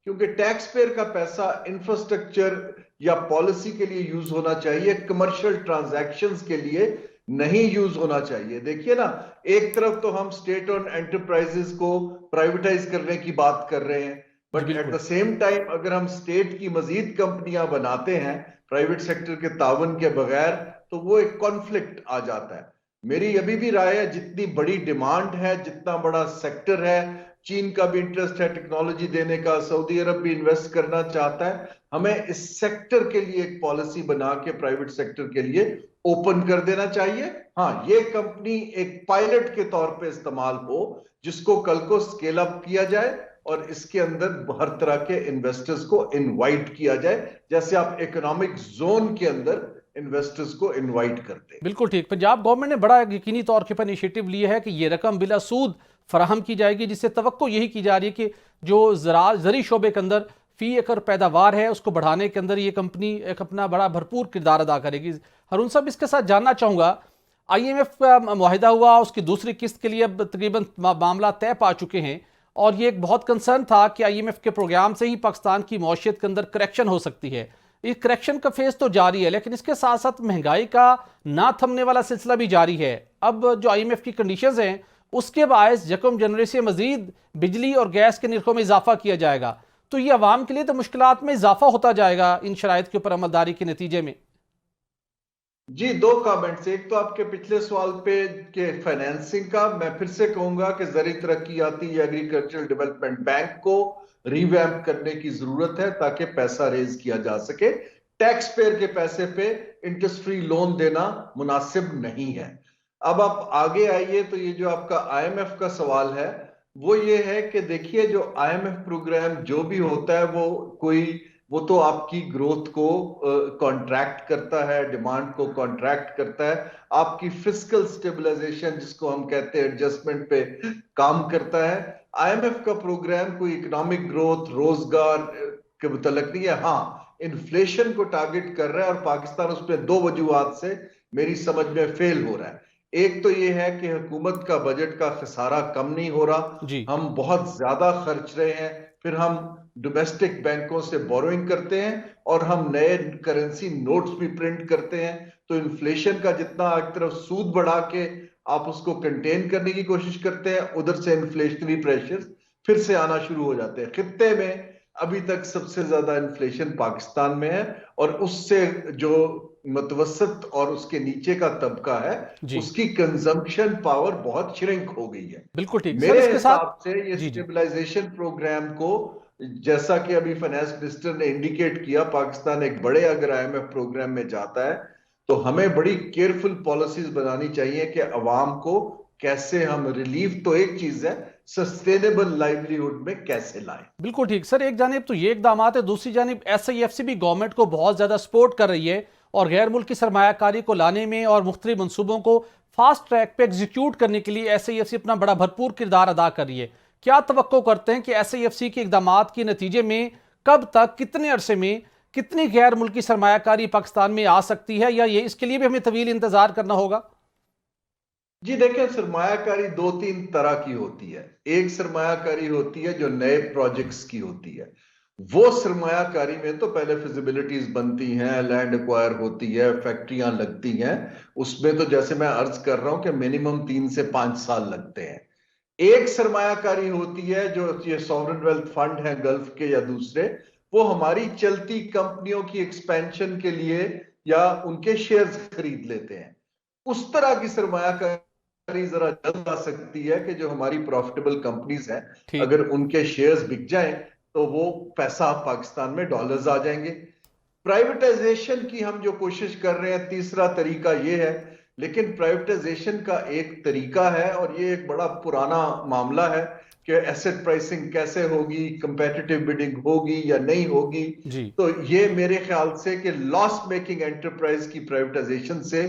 क्योंकि टैक्स पेयर का पैसा इंफ्रास्ट्रक्चर या पॉलिसी के लिए यूज होना चाहिए, कमर्शियल ट्रांजैक्शंस के लिए नहीं यूज होना चाहिए। देखिए ना, एक तरफ तो हम स्टेट ओन एंटरप्राइजेस को प्राइवेटाइज करने की बात कर रहे हैं, but at the same time अगर हम स्टेट की मजीद कंपनियां बनाते हैं प्राइवेट सेक्टर के तावन के बगैर, तो वो एक कॉन्फ्लिक्ट आ जाता है। मेरी अभी भी राय है, जितनी बड़ी डिमांड है, जितना बड़ा सेक्टर है, चीन का भी इंटरेस्ट है टेक्नोलॉजी देने का, सऊदी अरब भी इन्वेस्ट करना चाहता है, हमें इस सेक्टर के लिए एक पॉलिसी बना के प्राइवेट सेक्टर के लिए ओपन कर देना चाहिए। हाँ, ये कंपनी एक पायलट के तौर पे इस्तेमाल हो, जिसको कल को स्केल अप किया जाए और इसके अंदर हर तरह के इन्वेस्टर्स को इनवाइट किया जाए, जैसे आप इकोनॉमिक जोन के अंदर इन्वेस्टर्स को इनवाइट करते हैं। बिल्कुल ठीक। पंजाब गवर्नमेंट ने बड़ा यकीनी तौर के पर इनिशिएटिव लिया है कि ये रकम बिला सूद फराहम की जाएगी, जिससे तवक्को यही की जा रही है कि जो ज़री शोबे के अंदर फी एकड़ पैदावार है उसको बढ़ाने के अंदर ये कंपनी एक अपना बड़ा भरपूर किरदार अदा करेगी। हारून साहब, इसके साथ जानना चाहूँगा, IMF का मुआहिदा हुआ, उसकी दूसरी किस्त के लिए अब तकरीबन मामला तय पा चुके हैं, और ये एक बहुत कंसर्न था कि IMF के प्रोग्राम से ही पाकिस्तान की मौशियत के अंदर करेक्शन हो सकती है। इस करेक्शन का फेज तो जारी है, लेकिन इसके साथ साथ महंगाई का ना थमने वाला सिलसिला भी जारी है। अब जो IMF की कंडीशंस हैं उसके बायस 1 जनवरी से मजीद बिजली और गैस के निर्खों में इजाफा किया जाएगा, तो ये अवाम के लिए तो मुश्किलात में इजाफा होता जाएगा इन शराइत के ऊपर अमलदारी के नतीजे में। जी, 2 कमेंट्स। एक तो आपके पिछले सवाल पे के फाइनेंसिंग का, मैं फिर से कहूंगा कि ज़री तरक्याती एग्रीकल्चरल डेवलपमेंट बैंक को रिवैम्प करने की जरूरत है ताकि पैसा रेज किया जा सके। टैक्स पेयर के पैसे पे इंटरेस्ट फ्री लोन देना मुनासिब नहीं है। अब आप आगे आइए, तो ये जो आपका IMF का सवाल है वो ये है कि देखिए, जो IMF प्रोग्राम जो भी होता है वो तो आपकी ग्रोथ को कॉन्ट्रैक्ट करता है, डिमांड को कॉन्ट्रैक्ट करता है, आपकी फिस्कल स्टेबलाइजेशन जिसको हम कहते हैं एडजस्टमेंट पे काम करता है। IMF का प्रोग्राम कोई इकोनॉमिक ग्रोथ, रोजगार के मुतल्लिक नहीं है। हाँ, इन्फ्लेशन को टारगेट कर रहा है, और पाकिस्तान उसमें 2 वजूहात से मेरी समझ में फेल हो रहा है। एक तो ये है कि हुकूमत का बजट का खसारा कम नहीं हो रहा, हम बहुत ज्यादा खर्च रहे हैं, फिर हम डोमेस्टिक बैंकों से बोरोइंग करते हैं और हम नए करेंसी नोट्स भी प्रिंट करते हैं। तो इन्फ्लेशन का जितना एक तरफ सूद बढ़ा के आप उसको कंटेन करने की कोशिश करते हैं, उधर से इन्फ्लेशनरी प्रेशर फिर से आना शुरू हो जाते हैं। खित्ते में अभी तक सबसे ज्यादा इन्फ्लेशन पाकिस्तान में है, और उससे जो मुतवसत और उसके नीचे का तबका है उसकी कंजम्पशन पावर बहुत श्रिंक हो गई है। बिल्कुल ठीक। मेरे हिसाब से ये स्टेबलाइजेशन प्रोग्राम को, जैसा कि अभी फाइनेंस मिनिस्टर ने इंडिकेट किया, पाकिस्तान एक बड़े अगर IMF प्रोग्राम में जाता है तो हमें बड़ी केयरफुल पॉलिसीज बनानी चाहिए कि अवाम को कैसे हम रिलीफ, तो एक चीज है, सस्टेनेबल लाइवलीहुड में कैसे लाएं। बिल्कुल ठीक सर, एक जानिब तो ये इकदाम है, दूसरी जानिब SIFC भी गवर्नमेंट को बहुत ज्यादा सपोर्ट कर रही है और गैर मुल्की सरमायाकारी को लाने में और मुख्तलिफ मनसूबों को फास्ट ट्रैक पे एग्जीक्यूट करने के लिए SIFC अपना बड़ा भरपूर किरदार अदा कर रही है। क्या तवक्को करते हैं कि SIFC के इकदामात के नतीजे में कब तक, कितने अरसे में कितनी गैर मुल्की सरमायाकारी पाकिस्तान में आ सकती है, या ये इसके लिए भी हमें तवील इंतजार करना होगा? जी देखिए, सरमायाकारी 2-3 तरह की होती है। एक सरमायाकारी होती है जो नए प्रोजेक्ट्स की होती है। वो सरमायाकारी में तो पहले फिजिबिलिटीज बनती हैं, लैंड एक्वायर होती है, फैक्ट्रियां लगती हैं, उसमें तो जैसे मैं अर्ज कर रहा हूं कि मिनिमम 3 से 5 साल लगते हैं। एक सरमायाकारी होती है जो ये सॉवरेन वेल्थ फंड है गल्फ के या दूसरे, वो हमारी चलती कंपनियों की एक्सपेंशन के लिए या उनके शेयर्स खरीद लेते हैं। उस तरह की सरमायाकारी जरा जल्द आ सकती है कि जो हमारी प्रॉफिटेबल कंपनीज हैं, अगर उनके शेयर्स बिक जाएं तो वो पैसा पाकिस्तान में डॉलर्स आ जाएंगे। प्राइवेटाइजेशन की हम जो कोशिश कर रहे हैं, तीसरा तरीका ये है। लेकिन प्राइवेटाइजेशन का एक तरीका है और ये एक बड़ा पुराना मामला है कि एसेट प्राइसिंग कैसे होगी, कंपेटिटिव बिडिंग होगी या नहीं होगी। जी तो ये मेरे ख्याल से कि लॉस मेकिंग एंटरप्राइज की प्राइवेटाइजेशन से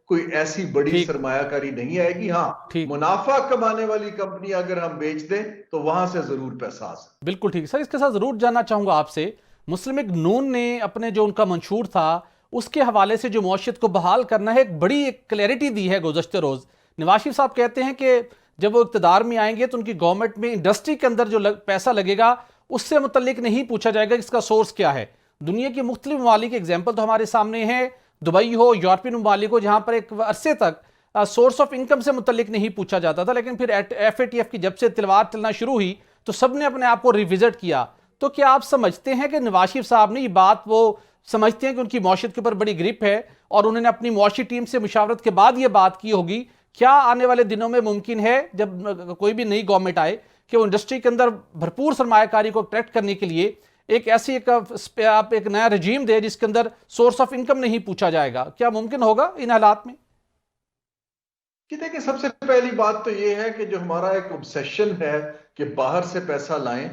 कोई ऐसी बड़ी ठीक सरमायाकारी नहीं आएगी। हाँ, ठीक मुनाफा कमाने वाली कंपनी अगर हम बेच दें तो वहां से जरूर पैसा आ सकता है। बिल्कुल ठीक सर, इसके साथ जरूर जानना चाहूंगा आपसे, मुस्लिम लीग नून ने अपने जो उनका मंशूर था उसके हवाले से जो मौशियत को बहाल करना है, एक बड़ी क्लैरिटी दी है गुज़श्ते रोज। नवाज शरीफ साहब कहते हैं कि जब वो इक़्तिदार में आएंगे तो उनकी गवर्नमेंट में इंडस्ट्री के अंदर जो पैसा लगेगा उससे मुतल्लिक नहीं पूछा जाएगा कि इसका सोर्स क्या है। दुनिया के मुख्तलिफ ममालिक एग्जाम्पल तो हमारे सामने है, दुबई हो, यूरोपियन ममालिक हो, जहां पर एक अरसे तक सोर्स ऑफ इनकम से मुतल्लिक नहीं पूछा जाता था, लेकिन फिर FATF की जब से तलवार चलना शुरू हुई तो सबने अपने आप को रिविजिट किया। तो क्या आप समझते हैं कि नवाज शरीफ साहब ने ये बात, वो समझते हैं कि उनकी मौशियत के ऊपर बड़ी ग्रिप है और उन्होंने अपनी मुआशी टीम से मुशावरत के बाद ये बात की होगी? क्या आने वाले दिनों में मुमकिन है जब कोई भी नई गवर्नमेंट आए कि वो इंडस्ट्री के अंदर भरपूर सरमायाकारी को अट्रैक्ट करने के लिए एक ऐसी आप एक नया रजीम दे जिसके अंदर सोर्स ऑफ इनकम नहीं पूछा जाएगा? क्या मुमकिन होगा इन हालात में? कि देखिए, सबसे पहली बात तो ये है कि जो हमारा एक ऑब्सेशन है कि बाहर से पैसा लाएं,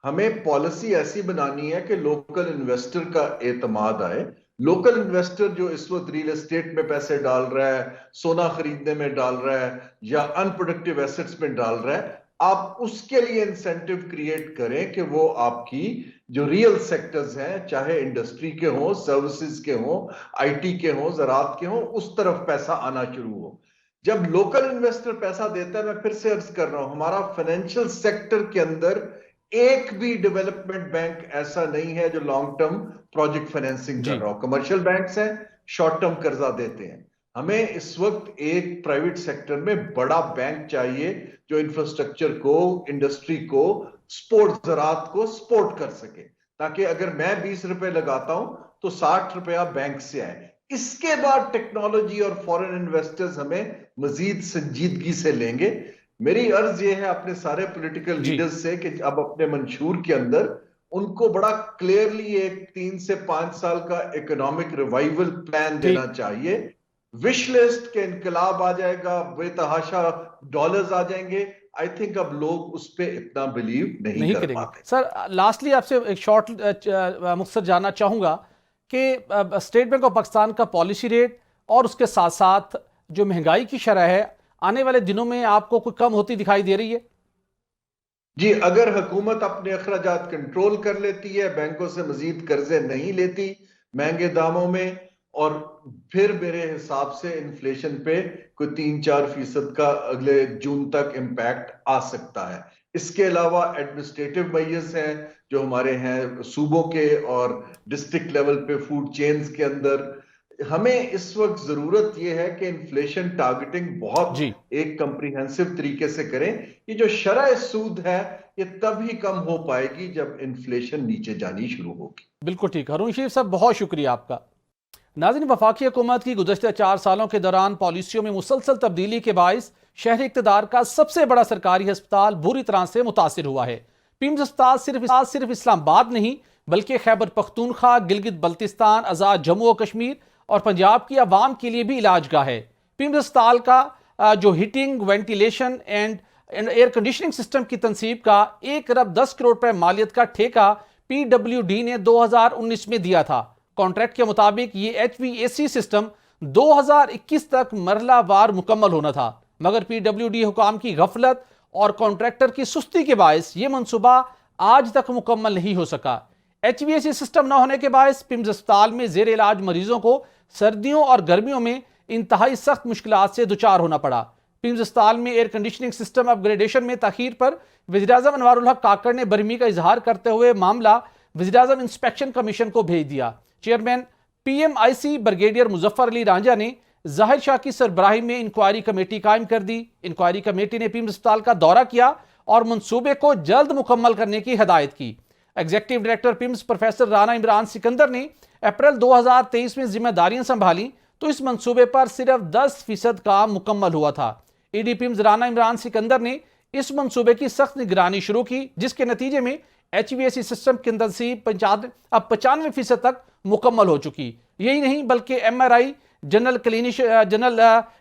हमें पॉलिसी ऐसी बनानी है कि लोकल इन्वेस्टर का एतमाद आए। लोकल इन्वेस्टर जो इस वक्त रियल एस्टेट में पैसे डाल रहा है, सोना खरीदने में डाल रहा है या अनप्रोडक्टिव एसेट्स में डाल रहा है, आप उसके लिए इंसेंटिव क्रिएट करें कि वो आपकी जो रियल सेक्टर्स हैं, चाहे इंडस्ट्री के हों, सर्विसेज के हों, IT के हों, ज़राअत के हों, उस तरफ पैसा आना शुरू हो। जब लोकल इन्वेस्टर पैसा देता है, मैं फिर से अर्ज कर रहा हूं, हमारा फाइनेंशियल सेक्टर के अंदर एक भी डेवलपमेंट बैंक ऐसा नहीं है जो लॉन्ग टर्म प्रोजेक्ट फाइनेंसिंग कर रहा हो। कमर्शियल बैंक्स हैं, शॉर्ट टर्म कर्जा देते हैं। हमें इस वक्त एक प्राइवेट सेक्टर में बड़ा बैंक चाहिए जो इंफ्रास्ट्रक्चर को, इंडस्ट्री को, ज़राअत को सपोर्ट कर सके, ताकि अगर मैं 20 रुपए लगाता हूं तो 60 रुपया बैंक से आए। इसके बाद टेक्नोलॉजी और फॉरेन इन्वेस्टर्स हमें मजीद संजीदगी से लेंगे। मेरी अर्ज ये है अपने सारे पॉलिटिकल लीडर्स से कि अब अपने मंशूर के अंदर उनको बड़ा क्लियरली एक 3 से 5 साल का इकोनॉमिक रिवाइवल प्लान देना चाहिए। विश लिस्ट के इनकलाब आ जाएगा, बेतहाशा डॉलर्स आ जाएंगे। आई थिंक अब लोग उस पर इतना बिलीव नहीं कर पाते। सर लास्टली आपसे एक शॉर्ट मुख्तसर जानना चाहूंगा कि स्टेट बैंक ऑफ पाकिस्तान का पॉलिसी रेट और उसके साथ साथ जो महंगाई की शरह है, आने वाले दिनों में आपको कोई कम होती दिखाई दे रही है? जी, अगर हुकूमत अपने अखराजात कंट्रोल कर लेती है, बैंकों से मजीद कर्जे नहीं लेती महंगे दामों में, और फिर मेरे हिसाब से इन्फ्लेशन पे कोई 3-4% का अगले जून तक इम्पैक्ट आ सकता है। इसके अलावा एडमिनिस्ट्रेटिव मेजर्स हैं जो हमारे हैं सूबों के और डिस्ट्रिक्ट लेवल पे फूड चेन्स के अंदर। हमें इस वक्त जरूरत यह है कि इन्फ्लेशन टारगेटिंग बहुत एक कंप्रीहेंसिव तरीके से करें। ये जो शरह सूद है ये तभी कम हो पाएगी जब इन्फ्लेशन नीचे जानी शुरू होगी। बिल्कुल ठीक। हारून शरीफ साहब, बहुत शुक्रिया आपका। नाज़रीन, वफाकी हुकूमत की गुज़श्ता 4 सालों के दौरान पॉलिसियों में मुसलसल तब्दीली के बाइस शहरी इक़्तिदार का सबसे बड़ा सरकारी अस्पताल बुरी तरह से मुतासिर हुआ है। पिम्स अस्पताल सिर्फ इस्लामाबाद नहीं बल्कि खैबर पख्तूनख्वा, गिलगित बल्तिस्तान, आज़ाद जम्मू और कश्मीर और पंजाब की आवाम के लिए भी इलाजगाह है। पिम्स अस्पताल का जो heating, ventilation and air conditioning system की तनसीब का 1 अरब 10 करोड़ रुपए मालियत का ठेका PWD ने 2019 में दिया था। कॉन्ट्रैक्ट के मुताबिक ये HVAC सिस्टम 2021 तक मरहलावार मुकम्मल होना था, मगर PWD हुकाम की गफलत और कॉन्ट्रैक्टर की सुस्ती के बायस ये मनसूबा आज तक मुकम्मल नहीं हो सका। HVAC सिस्टम न होने के बायस पिम्स अस्पताल में जेर इलाज मरीजों को सर्दियों और गर्मियों में इंतहाई सख्त मुश्किलात से दुचार होना पड़ा। पिम्स अस्पताल में एयर कंडीशनिंग सिस्टम अपग्रेडेशन में तखीर पर वज़ीर-ए-आज़म अनवारुल हक काकड़ ने बरहमी का इजहार करते हुए मामला वज़ीर-ए-आज़म इंस्पेक्शन कमीशन को भेज दिया। Chairman PMIC brigadier Muzaffar Ali Ranjha ने जाहिर शाह की सरबराही में इंक्वायरी कमेटी कायम कर दी। इंक्वायरी कमेटी ने पिम्स अस्पताल का दौरा किया और मंसूबे को जल्द मुकम्मल करने की हिदायत की। Executive director PIMS professor Rana Imran Sikandar ने अप्रैल 2023 में जिम्मेदारियां संभाली तो इस मंसूबे पर सिर्फ 10% काम मुकम्मल हुआ था। ED पिम्स राना इमरान सिकंदर ने इस मंसूबे की सख्त निगरानी शुरू की, जिसके नतीजे में HVAC सिस्टम की तनसीब 95% तक मुकम्मल हो चुकी। यही नहीं बल्कि MRI, जनरल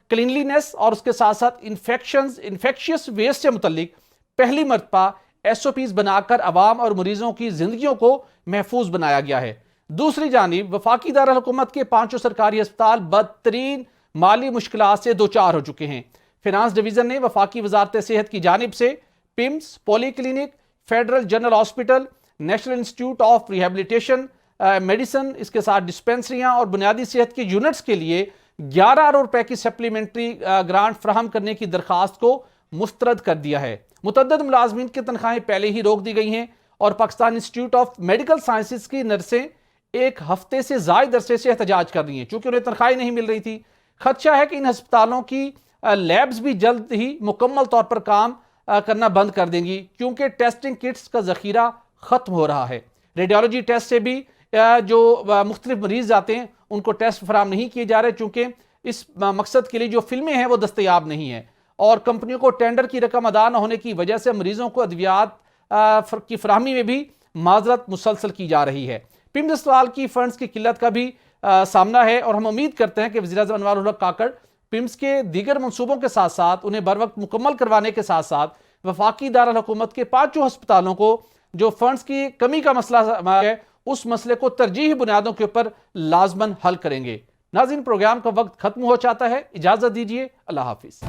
क्लीनलीनेस और उसके साथ साथ इन्फेक्शियस वेस्ट से मुतल्लिक पहली मरतबा SOPs बनाकर अवाम और मरीजों की जिंदगियों को महफूज बनाया गया है। दूसरी जानिब वफाकी दारुल हुकूमत के 5 सरकारी अस्पताल बदतरीन माली मुश्किलात से दो चार हो चुके हैं। फिनांस डिवीजन ने वफाकी वजारत सेहत की जानिब से PIMS, polyclinic, federal general hospital, national institute of rehabilitation medicine, इसके साथ डिस्पेंसरियां और बुनियादी सेहत के यूनिट्स के लिए 11 अरब रुपए की सप्लीमेंट्री ग्रांट फराहम करने की दरखास्त को मुस्तरद कर दिया है। मुतअद्दिद मुलाजमीन की तनख्वाहें पहले ही रोक दी गई हैं और Pakistan institute of medical sciences की नर्सें एक हफ्ते से ज़ायद अरसे से एहतजाज कर रही हैं क्योंकि उन्हें तनख्वाहें नहीं मिल रही थी। खदशा है कि इन अस्पतालों की लैब्स भी जल्द ही मुकम्मल तौर पर काम करना बंद कर देंगी क्योंकि टेस्टिंग किट्स का जखीरा खत्म हो रहा है। रेडियोलॉजी टेस्ट से भी जो मुख्तलिफ मरीज आते हैं उनको टेस्ट फराम नहीं किए जा रहे क्योंकि इस मकसद के लिए जो फिल्में हैं वो दस्तयाब नहीं है और कंपनियों को टेंडर की रकम अदा न होने की वजह से मरीजों को अद्वियात की फराहमी में भी माजरत मुसलसल की जा रही है। पिम्स अस्पताल की फंड्स की किल्लत का भी सामना है और हम उम्मीद करते हैं कि वज़ीर-ए-आज़म अनवार उल हक काकड़ पिम्स के दीगर मनसूबों के साथ साथ उन्हें बर वक्त मुकम्मल करवाने के साथ साथ वफाकी दारुल हुकूमत के 5 अस्पतालों को जो फंड्स की कमी का मसला है उस मसले को तरजीही बुनियादों के ऊपर लाजमन हल करेंगे। नाज़रीन, प्रोग्राम का वक्त खत्म हो जाता है, इजाजत दीजिए, अल्लाह हाफिज।